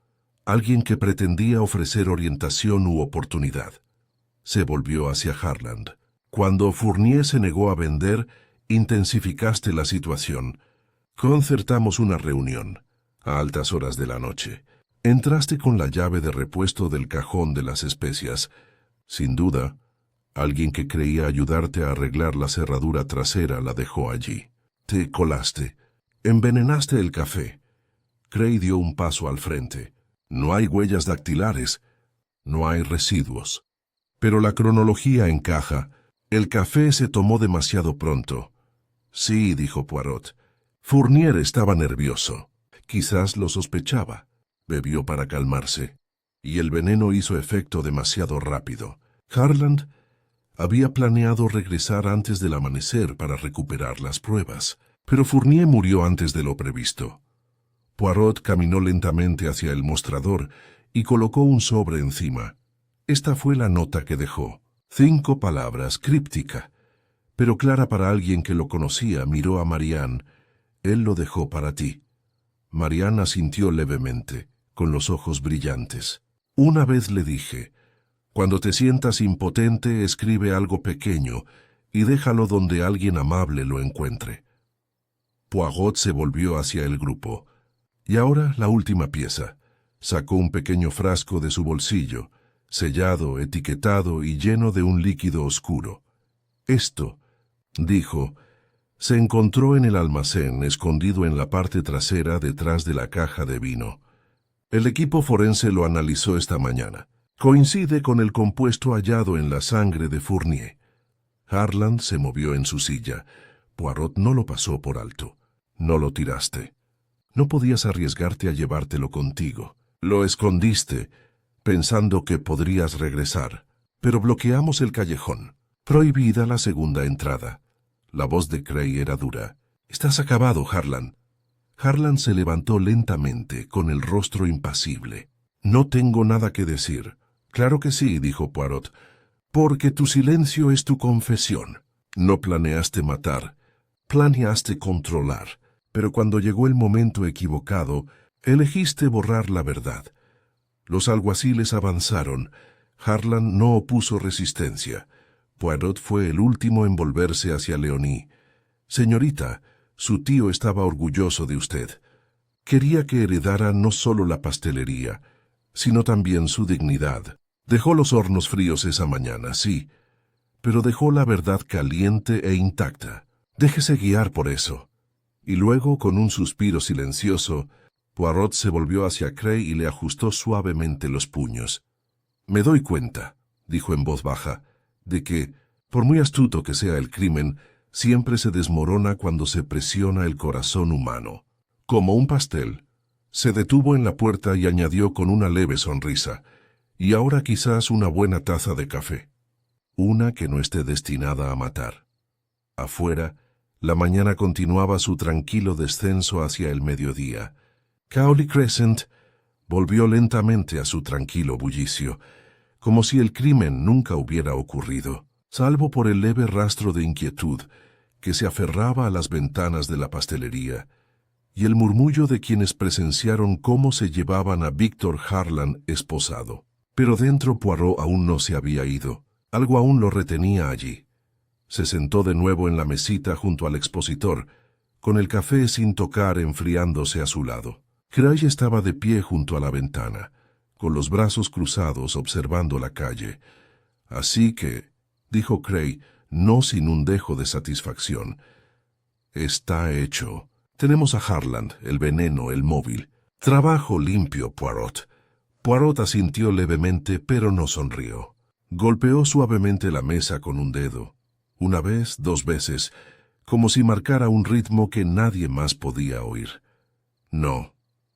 Alguien que pretendía ofrecer orientación u oportunidad». Se volvió hacia Harland. «Cuando Fournier se negó a vender, intensificaste la situación. Concertamos una reunión, a altas horas de la noche. Entraste con la llave de repuesto del cajón de las especias. Sin duda, alguien que creía ayudarte a arreglar la cerradura trasera la dejó allí. Te colaste. Envenenaste el café. Cray dio un paso al frente. No hay huellas dactilares. No hay residuos. Pero la cronología encaja. El café se tomó demasiado pronto. Sí, dijo Poirot. Fournier estaba nervioso. Quizás lo sospechaba. Bebió para calmarse. Y el veneno hizo efecto demasiado rápido. Harland había planeado regresar antes del amanecer para recuperar las pruebas, pero Fournier murió antes de lo previsto. Poirot caminó lentamente hacia el mostrador y colocó un sobre encima. Esta fue la nota que dejó. 5 palabras, críptica, pero clara para alguien que lo conocía. Miró a Marianne. Él lo dejó para ti. Marianne asintió levemente, con los ojos brillantes. Una vez le dije, cuando te sientas impotente, escribe algo pequeño y déjalo donde alguien amable lo encuentre. Poirot se volvió hacia el grupo. Y ahora la última pieza. Sacó un pequeño frasco de su bolsillo, sellado, etiquetado y lleno de un líquido oscuro. Esto, dijo, se encontró en el almacén, escondido en la parte trasera detrás de la caja de vino. El equipo forense lo analizó esta mañana. Coincide con el compuesto hallado en la sangre de Fournier. Harland se movió en su silla. Poirot no lo pasó por alto. No lo tiraste. No podías arriesgarte a llevártelo contigo. Lo escondiste, pensando que podrías regresar. Pero bloqueamos el callejón. Prohibida la segunda entrada. La voz de Cray era dura. Estás acabado, Harland. Harland se levantó lentamente, con el rostro impasible. No tengo nada que decir. Claro que sí, dijo Poirot, porque tu silencio es tu confesión. No planeaste matar, planeaste controlar, pero cuando llegó el momento equivocado, elegiste borrar la verdad. Los alguaciles avanzaron. Harland no opuso resistencia. Poirot fue el último en volverse hacia Leonie. Señorita, su tío estaba orgulloso de usted. Quería que heredara no solo la pastelería, sino también su dignidad. Dejó los hornos fríos esa mañana, sí, pero dejó la verdad caliente e intacta. Déjese guiar por eso. Y luego, con un suspiro silencioso, Poirot se volvió hacia Cray y le ajustó suavemente los puños. Me doy cuenta, dijo en voz baja, de que, por muy astuto que sea el crimen, siempre se desmorona cuando se presiona el corazón humano. Como un pastel. Se detuvo en la puerta y añadió con una leve sonrisa, y ahora quizás una buena taza de café. Una que no esté destinada a matar. Afuera, la mañana continuaba su tranquilo descenso hacia el mediodía. Cowley Crescent volvió lentamente a su tranquilo bullicio, como si el crimen nunca hubiera ocurrido, salvo por el leve rastro de inquietud que se aferraba a las ventanas de la pastelería, y el murmullo de quienes presenciaron cómo se llevaban a Víctor Harland esposado. Pero dentro Poirot aún no se había ido. Algo aún lo retenía allí. Se sentó de nuevo en la mesita junto al expositor, con el café sin tocar enfriándose a su lado. Cray estaba de pie junto a la ventana, con los brazos cruzados observando la calle. Así que, dijo Cray, no sin un dejo de satisfacción, está hecho. Tenemos a Harland, el veneno, el móvil. Trabajo limpio, Poirot. Poirot asintió levemente, pero no sonrió. Golpeó suavemente la mesa con un dedo. Una vez, 2 veces, como si marcara un ritmo que nadie más podía oír. No,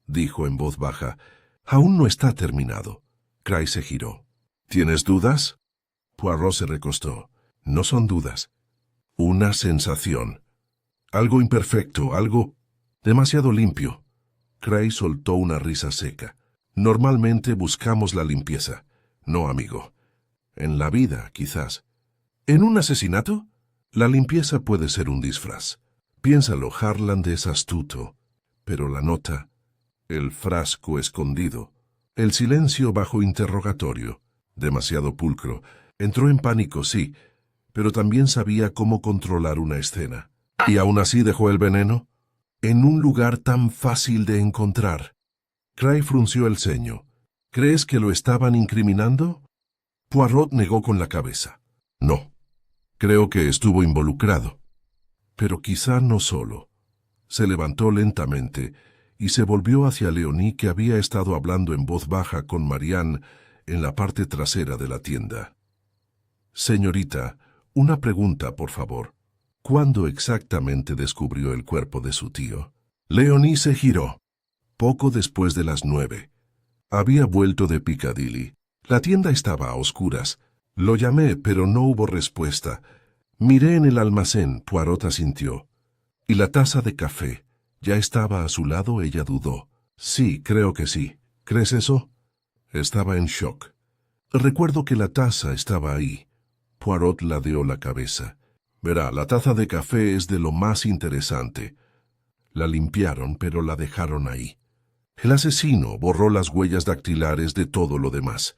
dijo en voz baja, aún no está terminado. Cray se giró. ¿Tienes dudas? Poirot se recostó. No son dudas. Una sensación. Algo imperfecto, algo demasiado limpio. Cray soltó una risa seca. Normalmente buscamos la limpieza. No, amigo. En la vida, quizás. ¿En un asesinato? La limpieza puede ser un disfraz. Piénsalo, Harland es astuto. Pero la nota, el frasco escondido, el silencio bajo interrogatorio, demasiado pulcro. Entró en pánico, sí, pero también sabía cómo controlar una escena. ¿Y aún así dejó el veneno? En un lugar tan fácil de encontrar. Cray frunció el ceño. ¿Crees que lo estaban incriminando? Poirot negó con la cabeza. No. Creo que estuvo involucrado. Pero quizá no solo. Se levantó lentamente y se volvió hacia Leonie, que había estado hablando en voz baja con Marianne en la parte trasera de la tienda. Señorita, una pregunta, por favor. ¿Cuándo exactamente descubrió el cuerpo de su tío? Leonie se giró. Poco después de las 9. Había vuelto de Piccadilly. La tienda estaba a oscuras. Lo llamé, pero no hubo respuesta. Miré en el almacén, Poirot asintió. ¿Y la taza de café? ¿Ya estaba a su lado? Ella dudó. Sí, creo que sí. ¿Crees eso? Estaba en shock. Recuerdo que la taza estaba ahí. Poirot ladeó la cabeza. Verá, la taza de café es de lo más interesante. La limpiaron, pero la dejaron ahí. El asesino borró las huellas dactilares de todo lo demás,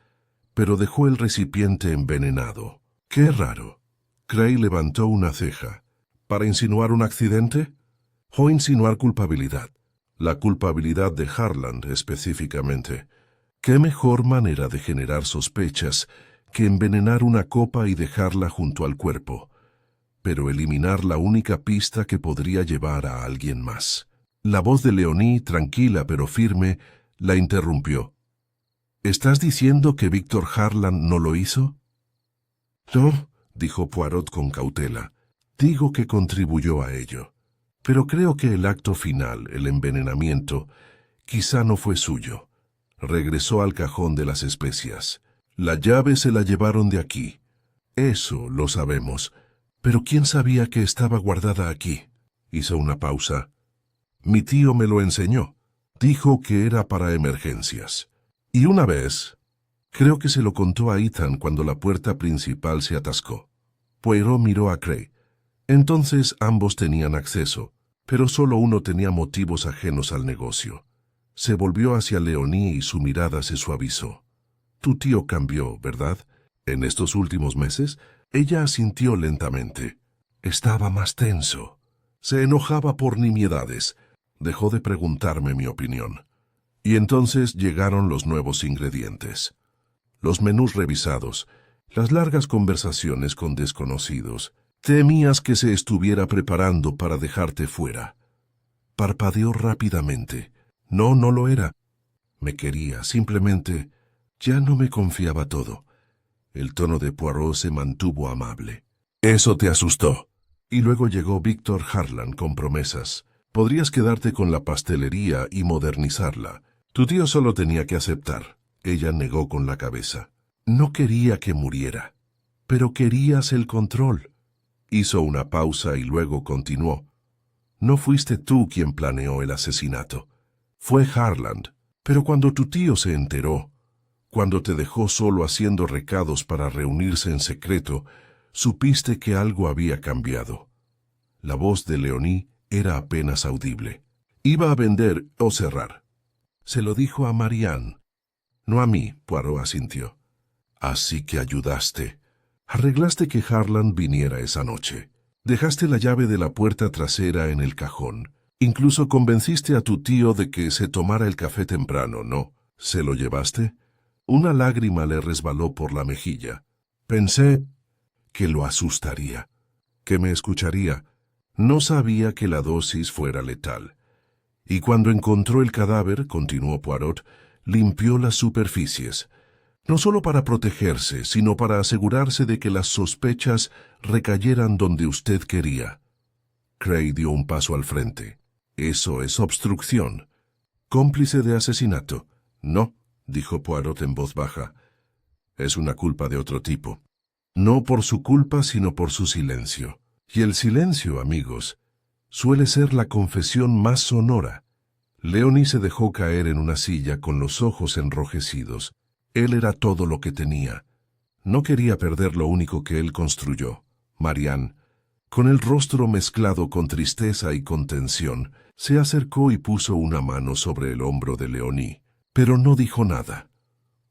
pero dejó el recipiente envenenado. ¡Qué raro! Cray levantó una ceja. ¿Para insinuar un accidente? ¿O insinuar culpabilidad? La culpabilidad de Harland, específicamente. ¿Qué mejor manera de generar sospechas que envenenar una copa y dejarla junto al cuerpo, pero eliminar la única pista que podría llevar a alguien más? La voz de Leonie, tranquila pero firme, la interrumpió. ¿Estás diciendo que Víctor Harland no lo hizo? No, dijo Poirot con cautela. Digo que contribuyó a ello. Pero creo que el acto final, el envenenamiento, quizá no fue suyo. Regresó al cajón de las especias. La llave se la llevaron de aquí. Eso lo sabemos. Pero ¿quién sabía que estaba guardada aquí? Hizo una pausa. Mi tío me lo enseñó. Dijo que era para emergencias. Y una vez, creo que se lo contó a Ethan cuando la puerta principal se atascó. Poirot miró a Cray. Entonces ambos tenían acceso, pero solo uno tenía motivos ajenos al negocio. Se volvió hacia Leonie y su mirada se suavizó. Tu tío cambió, ¿verdad? En estos últimos meses, ella asintió lentamente. Estaba más tenso. Se enojaba por nimiedades. Dejó de preguntarme mi opinión. Y entonces llegaron los nuevos ingredientes. Los menús revisados, las largas conversaciones con desconocidos. Temías que se estuviera preparando para dejarte fuera. Parpadeó rápidamente. No, no lo era. Me quería, simplemente ya no me confiaba todo. El tono de Poirot se mantuvo amable. Eso te asustó. Y luego llegó Víctor Harland con promesas. Podrías quedarte con la pastelería y modernizarla. Tu tío solo tenía que aceptar. Ella negó con la cabeza. No quería que muriera, pero querías el control. Hizo una pausa y luego continuó. No fuiste tú quien planeó el asesinato. Fue Harland. Pero cuando tu tío se enteró, cuando te dejó solo haciendo recados para reunirse en secreto, supiste que algo había cambiado. La voz de Leonie era apenas audible. Iba a vender o cerrar. Se lo dijo a Marianne. No a mí, Poirot asintió. Así que ayudaste. Arreglaste que Harland viniera esa noche. Dejaste la llave de la puerta trasera en el cajón. Incluso convenciste a tu tío de que se tomara el café temprano, ¿no? ¿Se lo llevaste? Una lágrima le resbaló por la mejilla. Pensé que lo asustaría, que me escucharía. No sabía que la dosis fuera letal. Y cuando encontró el cadáver, continuó Poirot, limpió las superficies. No solo para protegerse, sino para asegurarse de que las sospechas recayeran donde usted quería. Cray dio un paso al frente. Eso es obstrucción. ¿Cómplice de asesinato? No, dijo Poirot en voz baja. Es una culpa de otro tipo. No por su culpa, sino por su silencio. Y el silencio, amigos, suele ser la confesión más sonora. Leonie se dejó caer en una silla con los ojos enrojecidos. Él era todo lo que tenía. No quería perder lo único que él construyó. Marianne, con el rostro mezclado con tristeza y con tensión, se acercó y puso una mano sobre el hombro de Leonie, pero no dijo nada.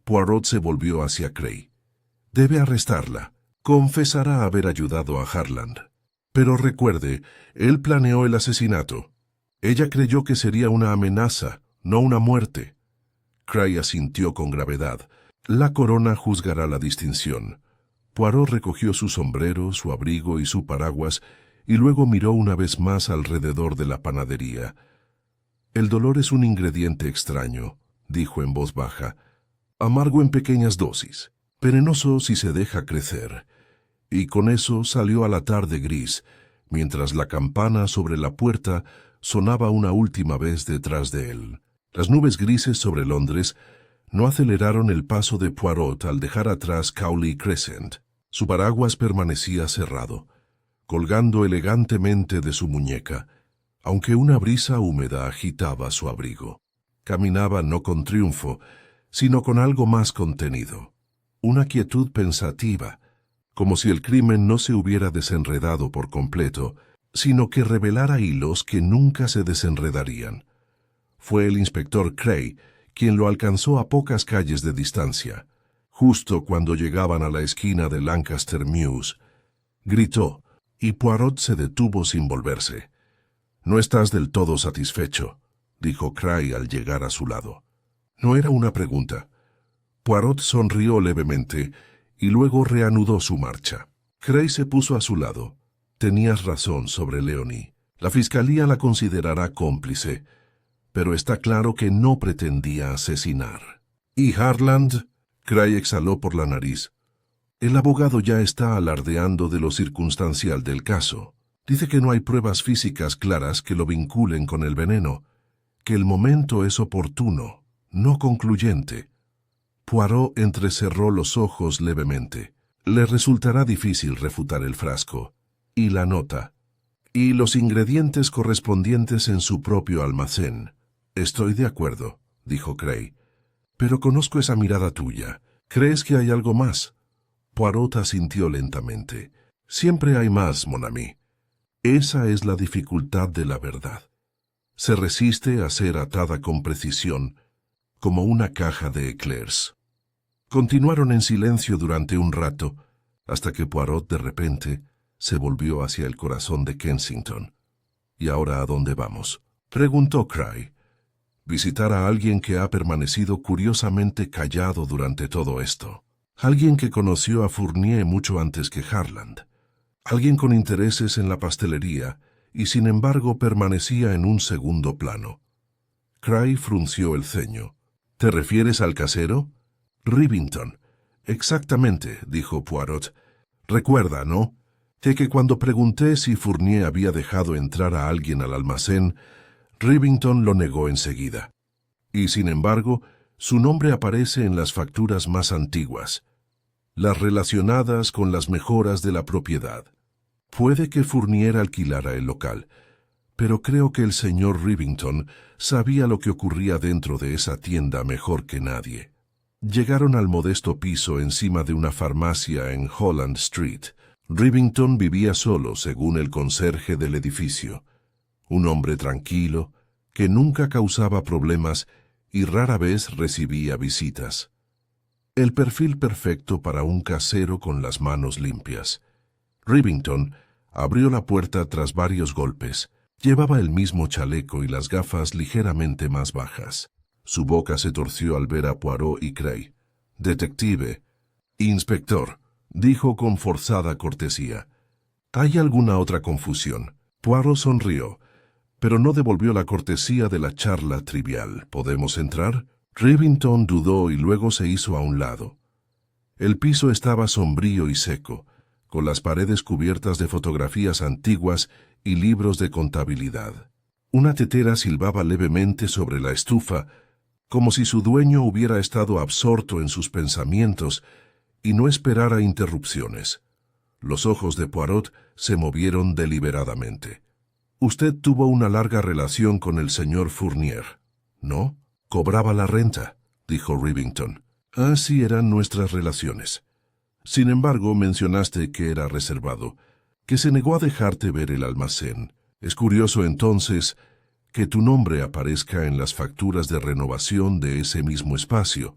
Poirot se volvió hacia Cray. Debe arrestarla. Confesará haber ayudado a Harland. Pero recuerde, él planeó el asesinato. Ella creyó que sería una amenaza, no una muerte. Cray asintió con gravedad. La corona juzgará la distinción. Poirot recogió su sombrero, su abrigo y su paraguas, y luego miró una vez más alrededor de la panadería. «El dolor es un ingrediente extraño», dijo en voz baja, «amargo en pequeñas dosis, venenoso si se deja crecer». Y con eso salió a la tarde gris, mientras la campana sobre la puerta sonaba una última vez detrás de él. Las nubes grises sobre Londres no aceleraron el paso de Poirot al dejar atrás Cowley Crescent. Su paraguas permanecía cerrado, colgando elegantemente de su muñeca, aunque una brisa húmeda agitaba su abrigo. Caminaba no con triunfo, sino con algo más contenido, una quietud pensativa, como si el crimen no se hubiera desenredado por completo, sino que revelara hilos que nunca se desenredarían. Fue el inspector Cray quien lo alcanzó a pocas calles de distancia, justo cuando llegaban a la esquina de Lancaster Mews. Gritó, y Poirot se detuvo sin volverse. «No estás del todo satisfecho», dijo Cray al llegar a su lado. No era una pregunta. Poirot sonrió levemente y luego reanudó su marcha. Cray se puso a su lado. «Tenías razón sobre Leonie. La fiscalía la considerará cómplice, pero está claro que no pretendía asesinar». «¿Y Harland?», Cray exhaló por la nariz. «El abogado ya está alardeando de lo circunstancial del caso. Dice que no hay pruebas físicas claras que lo vinculen con el veneno, que el momento es oportuno, no concluyente». Poirot entrecerró los ojos levemente. Le resultará difícil refutar el frasco. Y la nota. Y los ingredientes correspondientes en su propio almacén. «Estoy de acuerdo», dijo Cray. «Pero conozco esa mirada tuya. ¿Crees que hay algo más?» Poirot asintió lentamente. «Siempre hay más, mon ami. Esa es la dificultad de la verdad. Se resiste a ser atada con precisión, como una caja de eclairs». Continuaron en silencio durante un rato, hasta que Poirot de repente se volvió hacia el corazón de Kensington. «¿Y ahora a dónde vamos?», preguntó Cray. «Visitar a alguien que ha permanecido curiosamente callado durante todo esto. Alguien que conoció a Fournier mucho antes que Harland. Alguien con intereses en la pastelería y sin embargo permanecía en un segundo plano». Cray frunció el ceño. «¿Te refieres al casero?» «Rivington». «Exactamente», dijo Poirot. «Recuerda, ¿no?, de que cuando pregunté si Fournier había dejado entrar a alguien al almacén, Rivington lo negó enseguida. Y sin embargo, su nombre aparece en las facturas más antiguas, las relacionadas con las mejoras de la propiedad. Puede que Fournier alquilara el local, pero creo que el señor Rivington sabía lo que ocurría dentro de esa tienda mejor que nadie». Llegaron al modesto piso encima de una farmacia en Holland Street. Rivington vivía solo, según el conserje del edificio. Un hombre tranquilo, que nunca causaba problemas y rara vez recibía visitas. El perfil perfecto para un casero con las manos limpias. Rivington abrió la puerta tras varios golpes. Llevaba el mismo chaleco y las gafas ligeramente más bajas. Su boca se torció al ver a Poirot y Cray. «Detective». «Inspector», dijo con forzada cortesía. «¿Hay alguna otra confusión?» Poirot sonrió, pero no devolvió la cortesía de la charla trivial. «¿Podemos entrar?» Rivington dudó y luego se hizo a un lado. El piso estaba sombrío y seco, con las paredes cubiertas de fotografías antiguas y libros de contabilidad. Una tetera silbaba levemente sobre la estufa, como si su dueño hubiera estado absorto en sus pensamientos y no esperara interrupciones. Los ojos de Poirot se movieron deliberadamente. «Usted tuvo una larga relación con el señor Fournier, ¿no?» «Cobraba la renta», dijo Rivington. «Así eran nuestras relaciones. Sin embargo, mencionaste que era reservado, que se negó a dejarte ver el almacén. Es curioso, entonces, que tu nombre aparezca en las facturas de renovación de ese mismo espacio».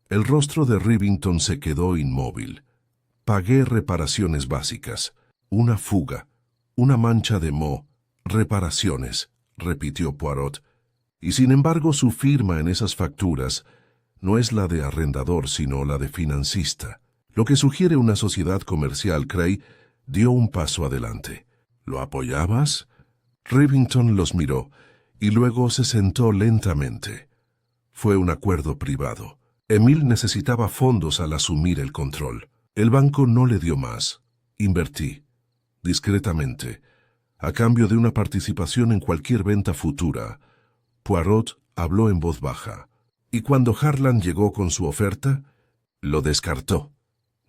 El rostro de Rivington se quedó inmóvil. «Pagué reparaciones básicas. Una fuga. Una mancha de moho. Reparaciones», repitió Poirot. «Y sin embargo su firma en esas facturas no es la de arrendador, sino la de financista, lo que sugiere una sociedad comercial. Cray dio un paso adelante. ¿Lo apoyabas? Rivington los miró y luego se sentó lentamente. Fue un acuerdo privado. Emil necesitaba fondos al asumir el control. El banco no le dio más. Invertí, discretamente, a cambio de una participación en cualquier venta futura. Poirot habló en voz baja. ¿Y cuando Harlan llegó con su oferta? Lo descartó,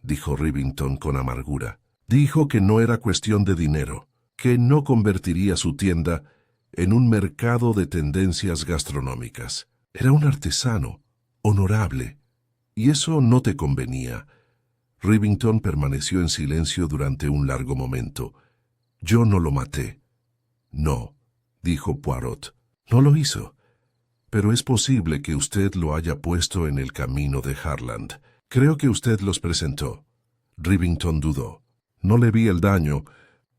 dijo Rivington con amargura. Dijo que no era cuestión de dinero, que no convertiría su tienda en un mercado de tendencias gastronómicas. Era un artesano, honorable, y eso no te convenía. Rivington permaneció en silencio durante un largo momento. Yo no lo maté. No, dijo Poirot, no lo hizo. Pero es posible que usted lo haya puesto en el camino de Harlan. Creo que usted los presentó. Rivington dudó. No le vi el daño.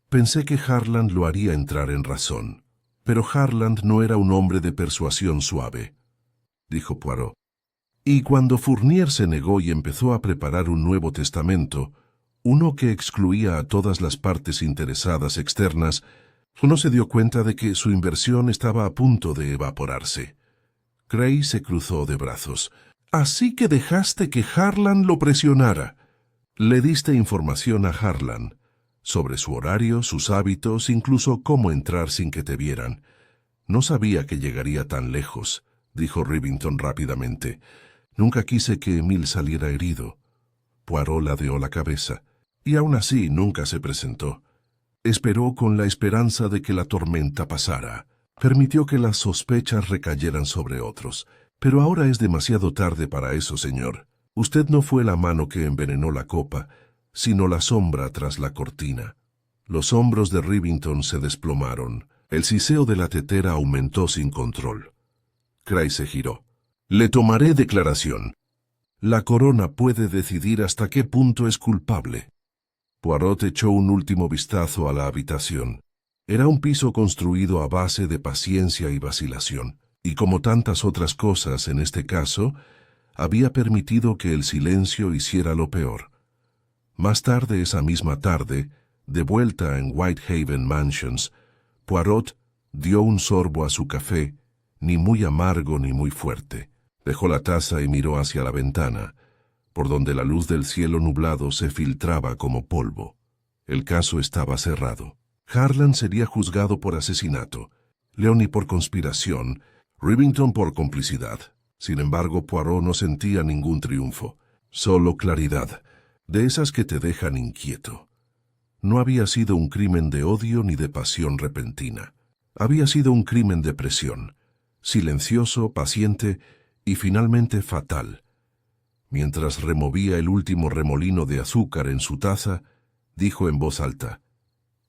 Pensé que Harlan lo haría entrar en razón. Pero Harlan no era un hombre de persuasión suave, dijo Poirot. Y cuando Fournier se negó y empezó a preparar un nuevo testamento, uno que excluía a todas las partes interesadas externas, uno se dio cuenta de que su inversión estaba a punto de evaporarse. Cray se cruzó de brazos. Así que dejaste que Harlan lo presionara. Le diste información a Harlan sobre su horario, sus hábitos, incluso cómo entrar sin que te vieran. No sabía que llegaría tan lejos, dijo Rivington rápidamente. Nunca quise que Emil saliera herido. Poirot ladeó la cabeza, y aún así nunca se presentó. Esperó con la esperanza de que la tormenta pasara. Permitió que las sospechas recayeran sobre otros. Pero ahora es demasiado tarde para eso, señor. Usted no fue la mano que envenenó la copa, sino la sombra tras la cortina. Los hombros de Rivington se desplomaron. El siseo de la tetera aumentó sin control. Cray se giró. Le tomaré declaración. La corona puede decidir hasta qué punto es culpable. Poirot echó un último vistazo a la habitación. Era un piso construido a base de paciencia y vacilación, y como tantas otras cosas en este caso, había permitido que el silencio hiciera lo peor. Más tarde esa misma tarde, de vuelta en Whitehaven Mansions, Poirot dio un sorbo a su café, ni muy amargo ni muy fuerte. Dejó la taza y miró hacia la ventana, por donde la luz del cielo nublado se filtraba como polvo. El caso estaba cerrado. Harlan sería juzgado por asesinato, Leonie por conspiración, Rivington por complicidad. Sin embargo, Poirot no sentía ningún triunfo, solo claridad, de esas que te dejan inquieto. No había sido un crimen de odio ni de pasión repentina. Había sido un crimen de presión, silencioso, paciente y finalmente fatal. Mientras removía el último remolino de azúcar en su taza, dijo en voz alta: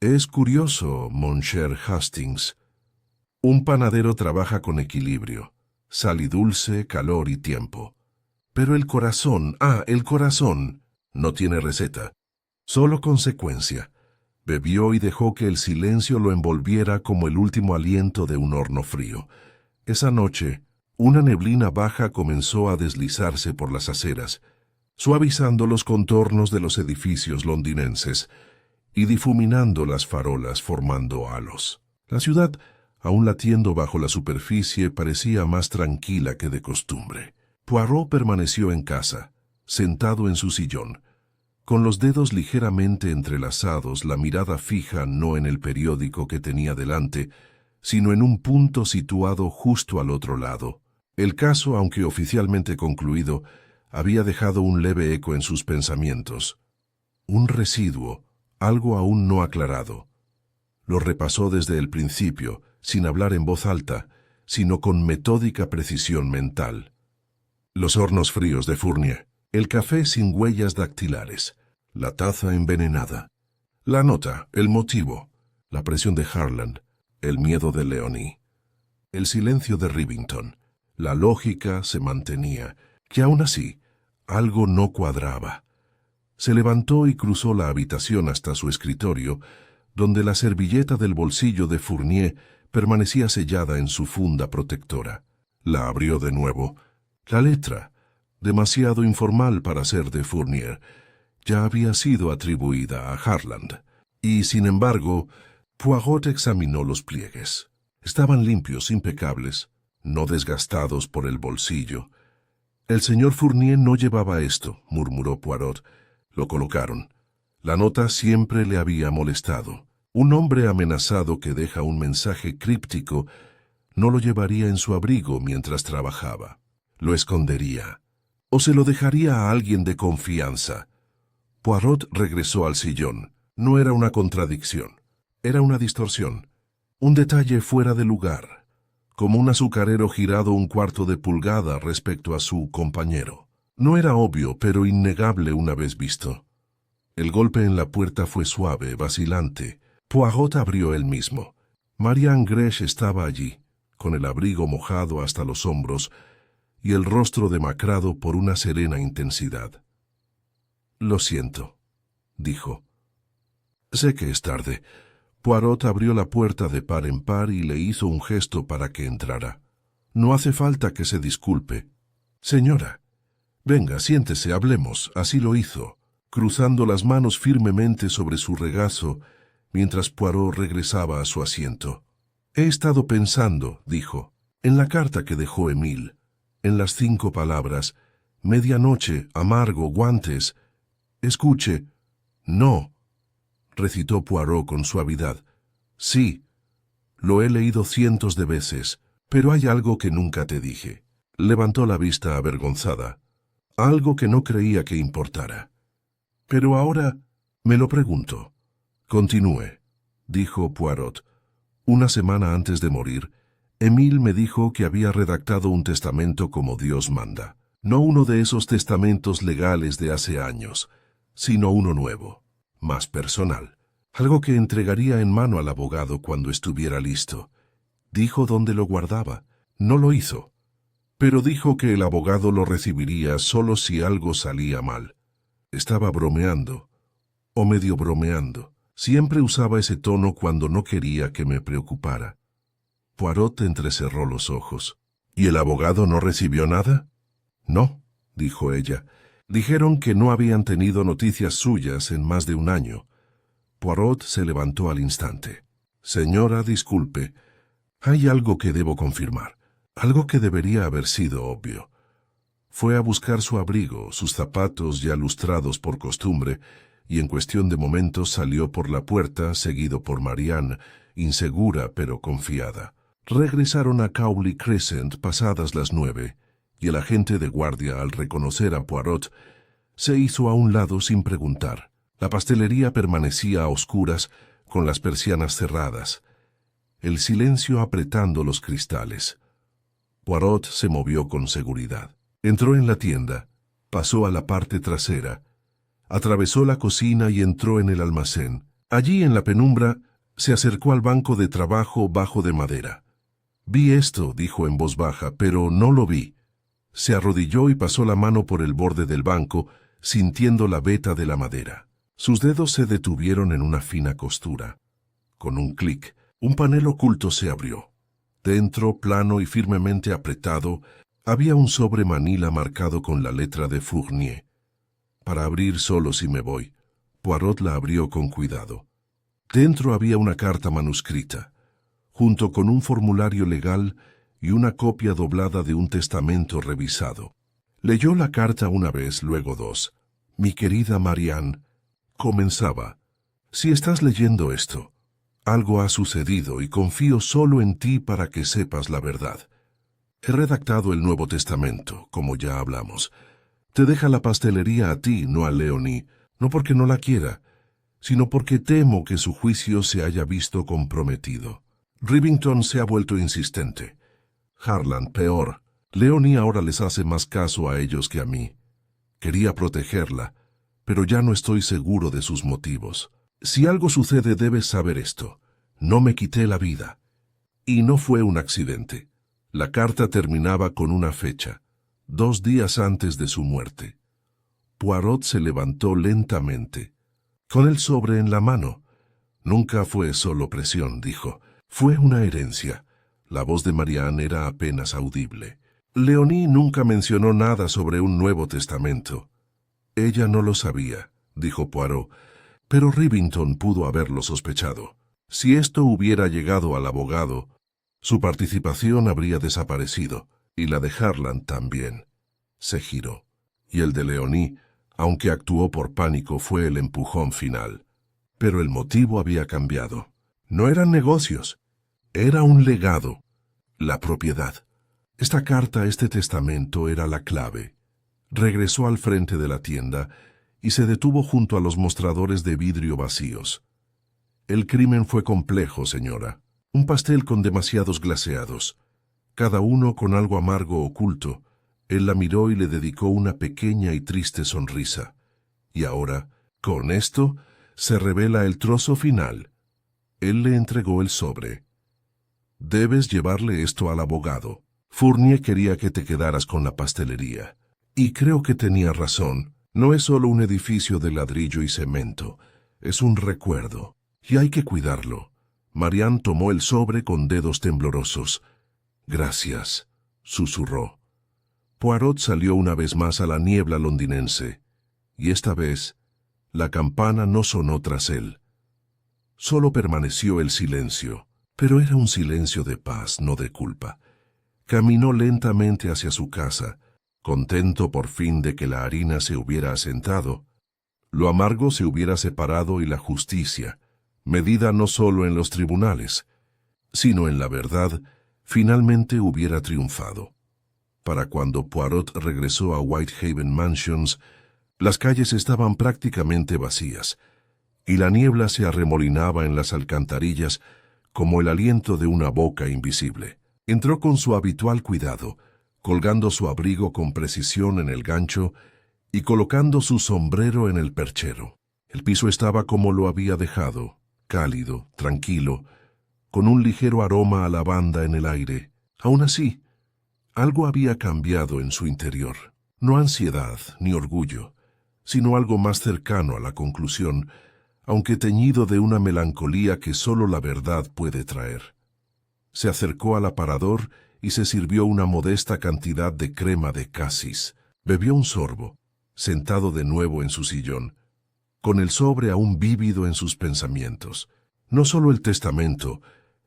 «Es curioso, mon cher Hastings. Un panadero trabaja con equilibrio, sal y dulce, calor y tiempo. Pero el corazón, no tiene receta, solo consecuencia». Bebió y dejó que el silencio lo envolviera como el último aliento de un horno frío. Esa noche, una neblina baja comenzó a deslizarse por las aceras, suavizando los contornos de los edificios londinenses y difuminando las farolas formando halos. La ciudad, aún latiendo bajo la superficie, parecía más tranquila que de costumbre. Poirot permaneció en casa, sentado en su sillón, con los dedos ligeramente entrelazados, la mirada fija no en el periódico que tenía delante, sino en un punto situado justo al otro lado. El caso, aunque oficialmente concluido, había dejado un leve eco en sus pensamientos. Un residuo, algo aún no aclarado. Lo repasó desde el principio, sin hablar en voz alta, sino con metódica precisión mental. Los hornos fríos de Fournier, el café sin huellas dactilares, la taza envenenada, la nota, el motivo, la presión de Harlan, el miedo de Leonie, el silencio de Rivington. La lógica se mantenía, que aún así, algo no cuadraba. Se levantó y cruzó la habitación hasta su escritorio, donde la servilleta del bolsillo de Fournier permanecía sellada en su funda protectora. La abrió de nuevo. La letra, demasiado informal para ser de Fournier. Ya había sido atribuida a Harland. Y, sin embargo, Poirot examinó los pliegues. Estaban limpios, impecables, no desgastados por el bolsillo. «El señor Fournier no llevaba esto», murmuró Poirot. Lo colocaron. La nota siempre le había molestado. Un hombre amenazado que deja un mensaje críptico no lo llevaría en su abrigo mientras trabajaba. Lo escondería. O se lo dejaría a alguien de confianza. Poirot regresó al sillón. No era una contradicción. Era una distorsión. Un detalle fuera de lugar. Como un azucarero girado un cuarto de pulgada respecto a su compañero. No era obvio, pero innegable una vez visto. El golpe en la puerta fue suave, vacilante. Poirot abrió él mismo. Marianne Gresh estaba allí, con el abrigo mojado hasta los hombros y el rostro demacrado por una serena intensidad. «Lo siento», dijo. «Sé que es tarde». Poirot abrió la puerta de par en par y le hizo un gesto para que entrara. «No hace falta que se disculpe». «Señora, venga, siéntese, hablemos». Así lo hizo, cruzando las manos firmemente sobre su regazo, mientras Poirot regresaba a su asiento. «He estado pensando», dijo, «en la carta que dejó Émile, en las 5 palabras, medianoche, amargo, guantes. Escuche». «No», recitó Poirot con suavidad. «Sí, lo he leído cientos de veces, pero hay algo que nunca te dije». Levantó la vista avergonzada. «Algo que no creía que importara. Pero ahora me lo pregunto». «Continúe», dijo Poirot. «Una semana antes de morir, Émile me dijo que había redactado un testamento como Dios manda. No uno de esos testamentos legales de hace años, sino uno nuevo, más personal. Algo que entregaría en mano al abogado cuando estuviera listo. Dijo dónde lo guardaba. No lo hizo. Pero dijo que el abogado lo recibiría solo si algo salía mal. Estaba bromeando, o medio bromeando. Siempre usaba ese tono cuando no quería que me preocupara». Poirot entrecerró los ojos. «¿Y el abogado no recibió nada?» «No», dijo ella. «Dijeron que no habían tenido noticias suyas en más de un año». Poirot se levantó al instante. «Señora, disculpe. Hay algo que debo confirmar. Algo que debería haber sido obvio. Fue a buscar su abrigo, sus zapatos ya lustrados por costumbre, y en cuestión de momentos salió por la puerta, seguido por Marianne, insegura pero confiada. Regresaron a Cowley Crescent pasadas las 9, y el agente de guardia, al reconocer a Poirot, se hizo a un lado sin preguntar. La pastelería permanecía a oscuras, con las persianas cerradas, el silencio apretando los cristales. Poirot se movió con seguridad. Entró en la tienda, pasó a la parte trasera, atravesó la cocina y entró en el almacén. Allí, en la penumbra, se acercó al banco de trabajo bajo de madera. «Vi esto», dijo en voz baja, «pero no lo vi». Se arrodilló y pasó la mano por el borde del banco, sintiendo la veta de la madera. Sus dedos se detuvieron en una fina costura. Con un clic, un panel oculto se abrió. Dentro, plano y firmemente apretado, había un sobre manila marcado con la letra de Fournier. «Para abrir solo si me voy». Poirot la abrió con cuidado. Dentro había una carta manuscrita, junto con un formulario legal y una copia doblada de un testamento revisado. Leyó la carta una vez, luego 2. «Mi querida Marianne», comenzaba, «si estás leyendo esto, algo ha sucedido y confío solo en ti para que sepas la verdad. He redactado el Nuevo Testamento, como ya hablamos. Te deja la pastelería a ti, no a Leonie, no porque no la quiera, sino porque temo que su juicio se haya visto comprometido. Rivington se ha vuelto insistente. Harland peor. Leonie ahora les hace más caso a ellos que a mí. Quería protegerla, pero ya no estoy seguro de sus motivos. Si algo sucede debes saber esto. No me quité la vida. Y no fue un accidente. La carta terminaba con una fecha, 2 días antes de su muerte. Poirot se levantó lentamente, con el sobre en la mano. «Nunca fue solo presión», dijo. «Fue una herencia». La voz de Marianne era apenas audible. Leonie nunca mencionó nada sobre un Nuevo Testamento. Ella no lo sabía, dijo Poirot, pero Rivington pudo haberlo sospechado. Si esto hubiera llegado al abogado, su participación habría desaparecido, y la de Harlan también. Se giró, y el de Leonie, aunque actuó por pánico, fue el empujón final. Pero el motivo había cambiado. No eran negocios, era un legado, la propiedad. Esta carta, este testamento, era la clave. Regresó al frente de la tienda y se detuvo junto a los mostradores de vidrio vacíos. El crimen fue complejo, señora. Un pastel con demasiados glaseados, cada uno con algo amargo oculto. Él la miró y le dedicó una pequeña y triste sonrisa. Y ahora, con esto, se revela el trozo final. Él le entregó el sobre. Debes llevarle esto al abogado. Fournier quería que te quedaras con la pastelería. Y creo que tenía razón. No es solo un edificio de ladrillo y cemento. Es un recuerdo. Y hay que cuidarlo. Marianne tomó el sobre con dedos temblorosos. Gracias, susurró. Poirot salió una vez más a la niebla londinense. Y esta vez, la campana no sonó tras él. Solo permaneció el silencio, pero era un silencio de paz, no de culpa. Caminó lentamente hacia su casa, contento por fin de que la harina se hubiera asentado. Lo amargo se hubiera separado y la justicia, medida no solo en los tribunales, sino en la verdad, finalmente hubiera triunfado. Para cuando Poirot regresó a Whitehaven Mansions, las calles estaban prácticamente vacías, y la niebla se arremolinaba en las alcantarillas como el aliento de una boca invisible. Entró con su habitual cuidado, colgando su abrigo con precisión en el gancho y colocando su sombrero en el perchero. El piso estaba como lo había dejado, cálido, tranquilo, con un ligero aroma a lavanda en el aire. Aún así, algo había cambiado en su interior. No ansiedad ni orgullo, sino algo más cercano a la conclusión, aunque teñido de una melancolía que solo la verdad puede traer. Se acercó al aparador y se sirvió una modesta cantidad de crema de casis. Bebió un sorbo, sentado de nuevo en su sillón, con el sobre aún vívido en sus pensamientos. No solo el testamento,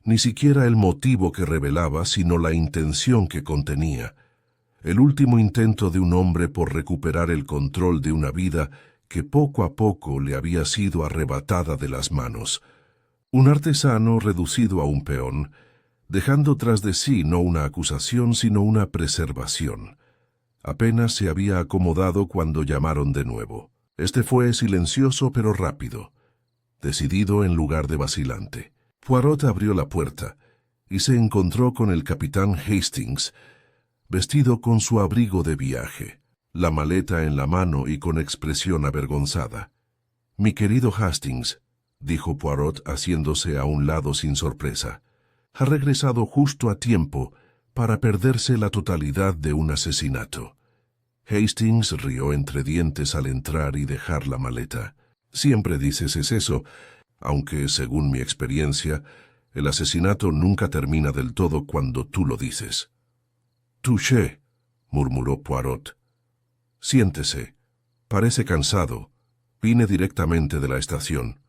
ni siquiera el motivo que revelaba, sino la intención que contenía. El último intento de un hombre por recuperar el control de una vida que poco a poco le había sido arrebatada de las manos. Un artesano reducido a un peón, dejando tras de sí no una acusación sino una preservación. Apenas se había acomodado cuando llamaron de nuevo. Este fue silencioso pero rápido, decidido en lugar de vacilante. Poirot abrió la puerta y se encontró con el capitán Hastings, vestido con su abrigo de viaje, la maleta en la mano y con expresión avergonzada. «Mi querido Hastings», dijo Poirot haciéndose a un lado sin sorpresa, «ha regresado justo a tiempo para perderse la totalidad de un asesinato». Hastings rió entre dientes al entrar y dejar la maleta. «Siempre dices es eso, aunque, según mi experiencia, el asesinato nunca termina del todo cuando tú lo dices». «Touché», murmuró Poirot. «Siéntese. Parece cansado. Vine directamente de la estación.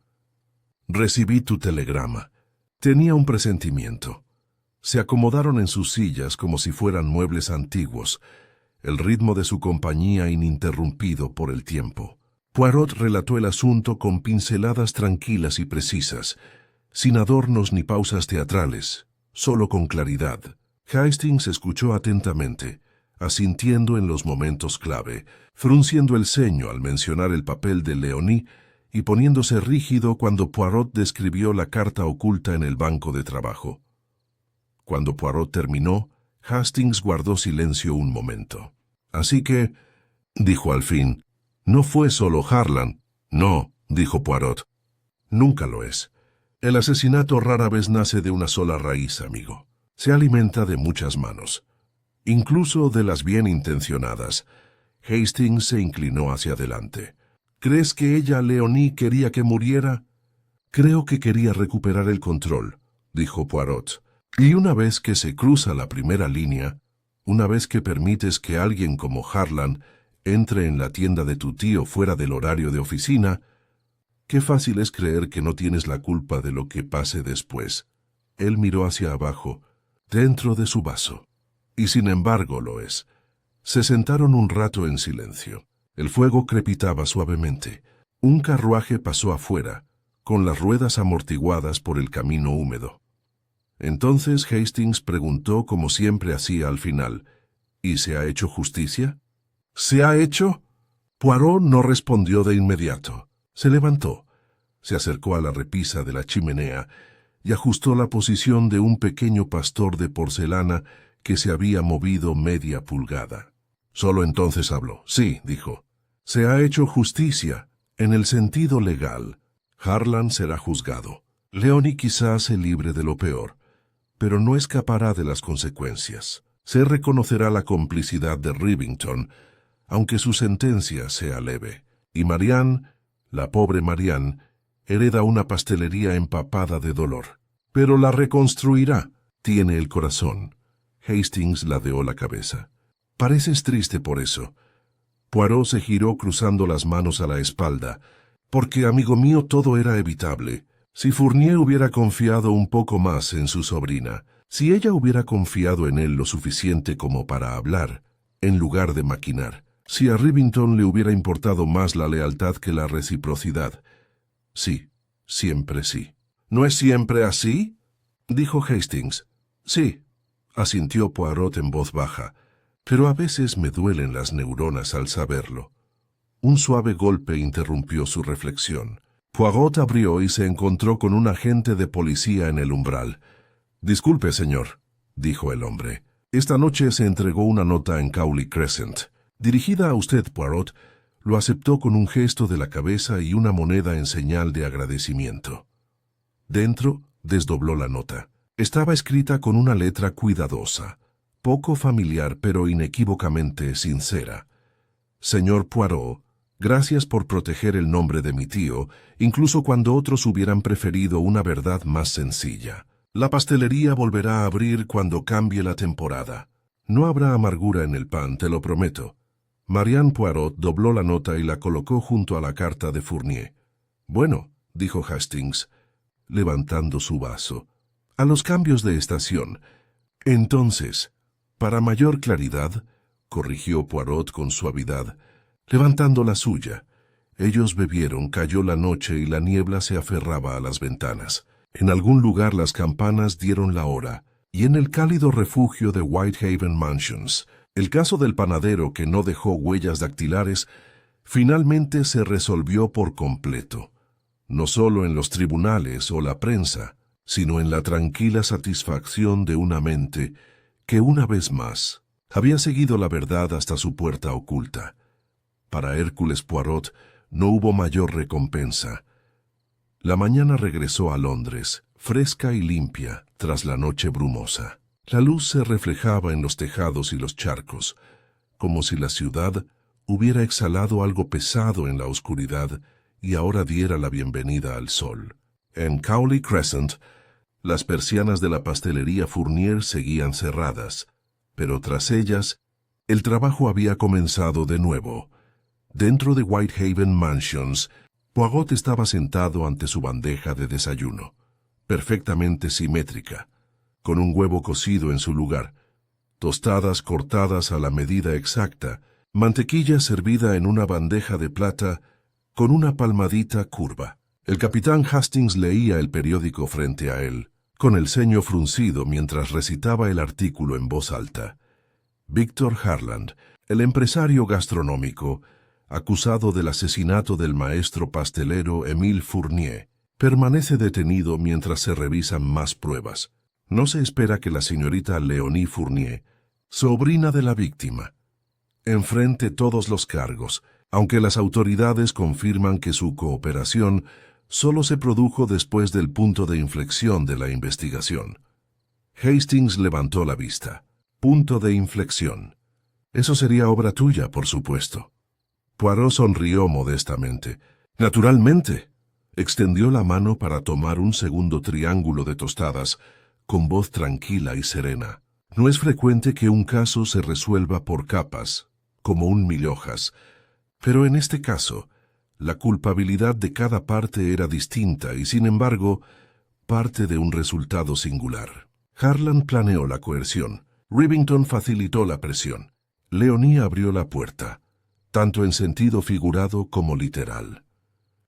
Recibí tu telegrama. Tenía un presentimiento». Se acomodaron en sus sillas como si fueran muebles antiguos, el ritmo de su compañía ininterrumpido por el tiempo. Poirot relató el asunto con pinceladas tranquilas y precisas, sin adornos ni pausas teatrales, solo con claridad. Hastings escuchó atentamente, asintiendo en los momentos clave, frunciendo el ceño al mencionar el papel de Leonie y poniéndose rígido cuando Poirot describió la carta oculta en el banco de trabajo. Cuando Poirot terminó, Hastings guardó silencio un momento. «Así que», dijo al fin, «no fue solo Harlan». «No», dijo Poirot, «nunca lo es. El asesinato rara vez nace de una sola raíz, amigo. Se alimenta de muchas manos, incluso de las bien intencionadas». Hastings se inclinó hacia adelante. «¿Crees que ella, Leonie, quería que muriera?» «Creo que quería recuperar el control», dijo Poirot. «Y una vez que se cruza la primera línea, Una vez que permites que alguien como Harlan entre en la tienda de tu tío fuera del horario de oficina, qué fácil es creer que no tienes la culpa de lo que pase después. Él miró hacia abajo, dentro de su vaso. Y sin embargo lo es. Se sentaron un rato en silencio. El fuego crepitaba suavemente. Un carruaje pasó afuera, con las ruedas amortiguadas por el camino húmedo. Entonces Hastings preguntó como siempre hacía al final, ¿y se ha hecho justicia? ¿Se ha hecho? Poirot no respondió de inmediato. Se levantó, se acercó a la repisa de la chimenea y ajustó la posición de un pequeño pastor de porcelana que se había movido media pulgada. Solo entonces habló. Sí, dijo. Se ha hecho justicia, en el sentido legal. Harlan será juzgado. Leonie quizás se libre de lo peor, pero no escapará de las consecuencias. Se reconocerá la complicidad de Rivington, aunque su sentencia sea leve. Y Marianne, la pobre Marianne, hereda una pastelería empapada de dolor. Pero la reconstruirá. Tiene el corazón. Hastings ladeó la cabeza. Pareces triste por eso. Poirot se giró cruzando las manos a la espalda, porque, amigo mío, todo era evitable. Si Fournier hubiera confiado un poco más en su sobrina, si ella hubiera confiado en él lo suficiente como para hablar, en lugar de maquinar, si a Rivington le hubiera importado más la lealtad que la reciprocidad. Sí, siempre sí. ¿No es siempre así?, dijo Hastings. Sí, asintió Poirot en voz baja, pero a veces me duelen las neuronas al saberlo. Un suave golpe interrumpió su reflexión. Poirot abrió y se encontró con un agente de policía en el umbral. «Disculpe, señor», dijo el hombre. «Esta noche se entregó una nota en Cowley Crescent. Dirigida a usted, Poirot». Lo aceptó con un gesto de la cabeza y una moneda en señal de agradecimiento. Dentro, desdobló la nota. Estaba escrita con una letra cuidadosa, poco familiar pero inequívocamente sincera. «Señor Poirot, gracias por proteger el nombre de mi tío, incluso cuando otros hubieran preferido una verdad más sencilla. La pastelería volverá a abrir cuando cambie la temporada. No habrá amargura en el pan, te lo prometo». Marianne Poirot dobló la nota y la colocó junto a la carta de Fournier. «Bueno», dijo Hastings, levantando su vaso, «a los cambios de estación. Entonces, para mayor claridad», corrigió Poirot con suavidad, levantando la suya. Ellos bebieron, cayó la noche y la niebla se aferraba a las ventanas. En algún lugar las campanas dieron la hora, y en el cálido refugio de Whitehaven Mansions, el caso del panadero que no dejó huellas dactilares finalmente se resolvió por completo, no solo en los tribunales o la prensa, sino en la tranquila satisfacción de una mente que una vez más había seguido la verdad hasta su puerta oculta. Para Hércules Poirot no hubo mayor recompensa. La mañana regresó a Londres, fresca y limpia, tras la noche brumosa. La luz se reflejaba en los tejados y los charcos, como si la ciudad hubiera exhalado algo pesado en la oscuridad y ahora diera la bienvenida al sol. En Cowley Crescent, las persianas de la pastelería Fournier seguían cerradas, pero tras ellas, el trabajo había comenzado de nuevo. Dentro de Whitehaven Mansions, Poirot estaba sentado ante su bandeja de desayuno, perfectamente simétrica, con un huevo cocido en su lugar, tostadas cortadas a la medida exacta, mantequilla servida en una bandeja de plata con una palmadita curva. El capitán Hastings leía el periódico frente a él, con el ceño fruncido mientras recitaba el artículo en voz alta. Victor Harland, el empresario gastronómico, acusado del asesinato del maestro pastelero Émile Fournier, permanece detenido mientras se revisan más pruebas. No se espera que la señorita Leonie Fournier, sobrina de la víctima, enfrente todos los cargos, aunque las autoridades confirman que su cooperación solo se produjo después del punto de inflexión de la investigación. Hastings levantó la vista. Punto de inflexión. Eso sería obra tuya, por supuesto. Poirot sonrió modestamente. Naturalmente. Extendió la mano para tomar un segundo triángulo de tostadas, con voz tranquila y serena. No es frecuente que un caso se resuelva por capas, como un mil hojas, pero en este caso, la culpabilidad de cada parte era distinta y, sin embargo, parte de un resultado singular. Harlan planeó la coerción. Rivington facilitó la presión. Leonie abrió la puerta, tanto en sentido figurado como literal.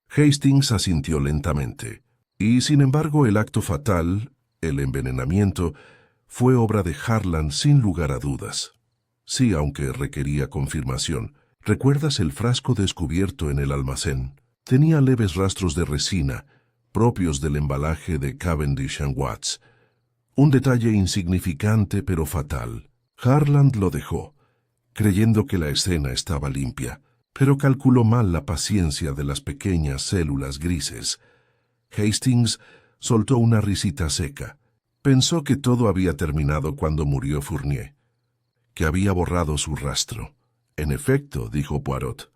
Hastings asintió lentamente, y, sin embargo, el acto fatal, el envenenamiento, fue obra de Harlan sin lugar a dudas. Sí, aunque requería confirmación. ¿Recuerdas el frasco descubierto en el almacén? Tenía leves rastros de resina, propios del embalaje de Cavendish & Watts. Un detalle insignificante pero fatal. Harlan lo dejó, creyendo que la escena estaba limpia, pero calculó mal la paciencia de las pequeñas células grises. Hastings soltó una risita seca. Pensó que todo había terminado cuando murió Fournier, que había borrado su rastro. En efecto, dijo Poirot,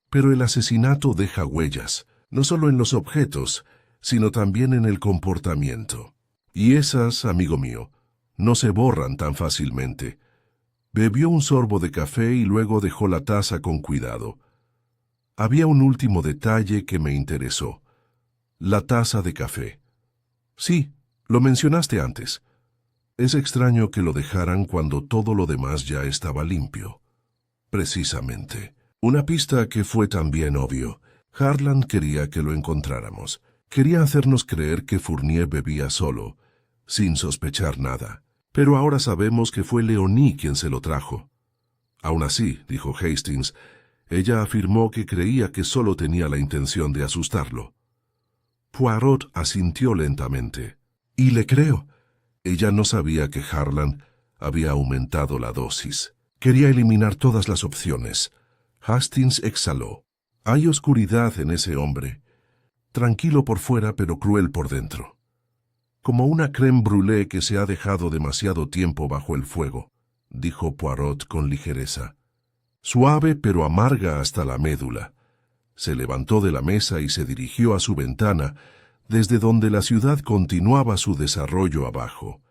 pero el asesinato deja huellas, no solo en los objetos, sino también en el comportamiento. Y esas, amigo mío, no se borran tan fácilmente. Bebió un sorbo de café y luego dejó la taza con cuidado. Había un último detalle que me interesó. La taza de café. Sí, lo mencionaste antes. Es extraño que lo dejaran cuando todo lo demás ya estaba limpio. Precisamente. Una pista que fue también obvio. Harlan quería que lo encontráramos. Quería hacernos creer que Fournier bebía solo, sin sospechar nada. Pero ahora sabemos que fue Leonie quien se lo trajo. Aún así, dijo Hastings, ella afirmó que creía que solo tenía la intención de asustarlo. Poirot asintió lentamente. Y le creo. Ella no sabía que Harlan había aumentado la dosis. Quería eliminar todas las opciones. Hastings exhaló. Hay oscuridad en ese hombre. Tranquilo por fuera, pero cruel por dentro. Como una crème brûlée que se ha dejado demasiado tiempo bajo el fuego, dijo Poirot con ligereza. Suave pero amarga hasta la médula. Se levantó de la mesa y se dirigió a su ventana, desde donde la ciudad continuaba su desarrollo abajo.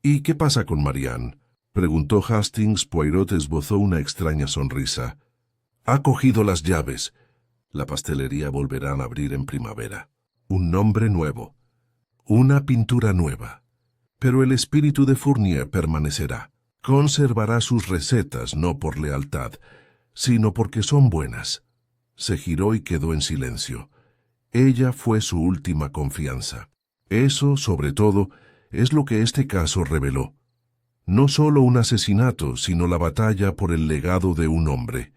¿Y qué pasa con Marianne?, preguntó Hastings. Poirot esbozó una extraña sonrisa. Ha cogido las llaves. La pastelería volverán a abrir en primavera. Un nombre nuevo. Una pintura nueva. Pero el espíritu de Fournier permanecerá. Conservará sus recetas no por lealtad, sino porque son buenas. Se giró y quedó en silencio. Ella fue su última confianza. Eso, sobre todo, es lo que este caso reveló. No solo un asesinato, sino la batalla por el legado de un hombre.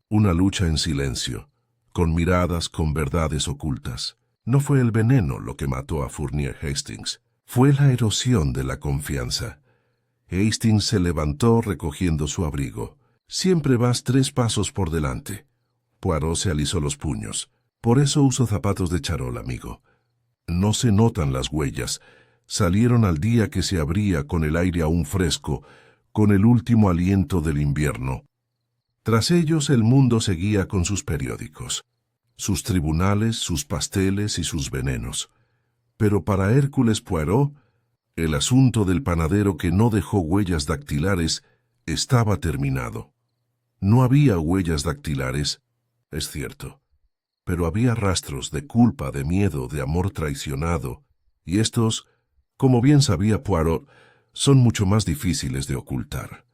Una lucha en silencio, con miradas, con verdades ocultas. No fue el veneno lo que mató a Fournier Hastings. Fue la erosión de la confianza. Hastings se levantó recogiendo su abrigo. Siempre vas 3 pasos por delante. Poirot se alisó los puños. Por eso uso zapatos de charol, amigo. No se notan las huellas. Salieron al día que se abría con el aire aún fresco, con el último aliento del invierno. Tras ellos el mundo seguía con sus periódicos, sus tribunales, sus pasteles y sus venenos. Pero para Hércules Poirot, el asunto del panadero que no dejó huellas dactilares estaba terminado. No había huellas dactilares, es cierto, pero había rastros de culpa, de miedo, de amor traicionado, y estos, como bien sabía Poirot, son mucho más difíciles de ocultar.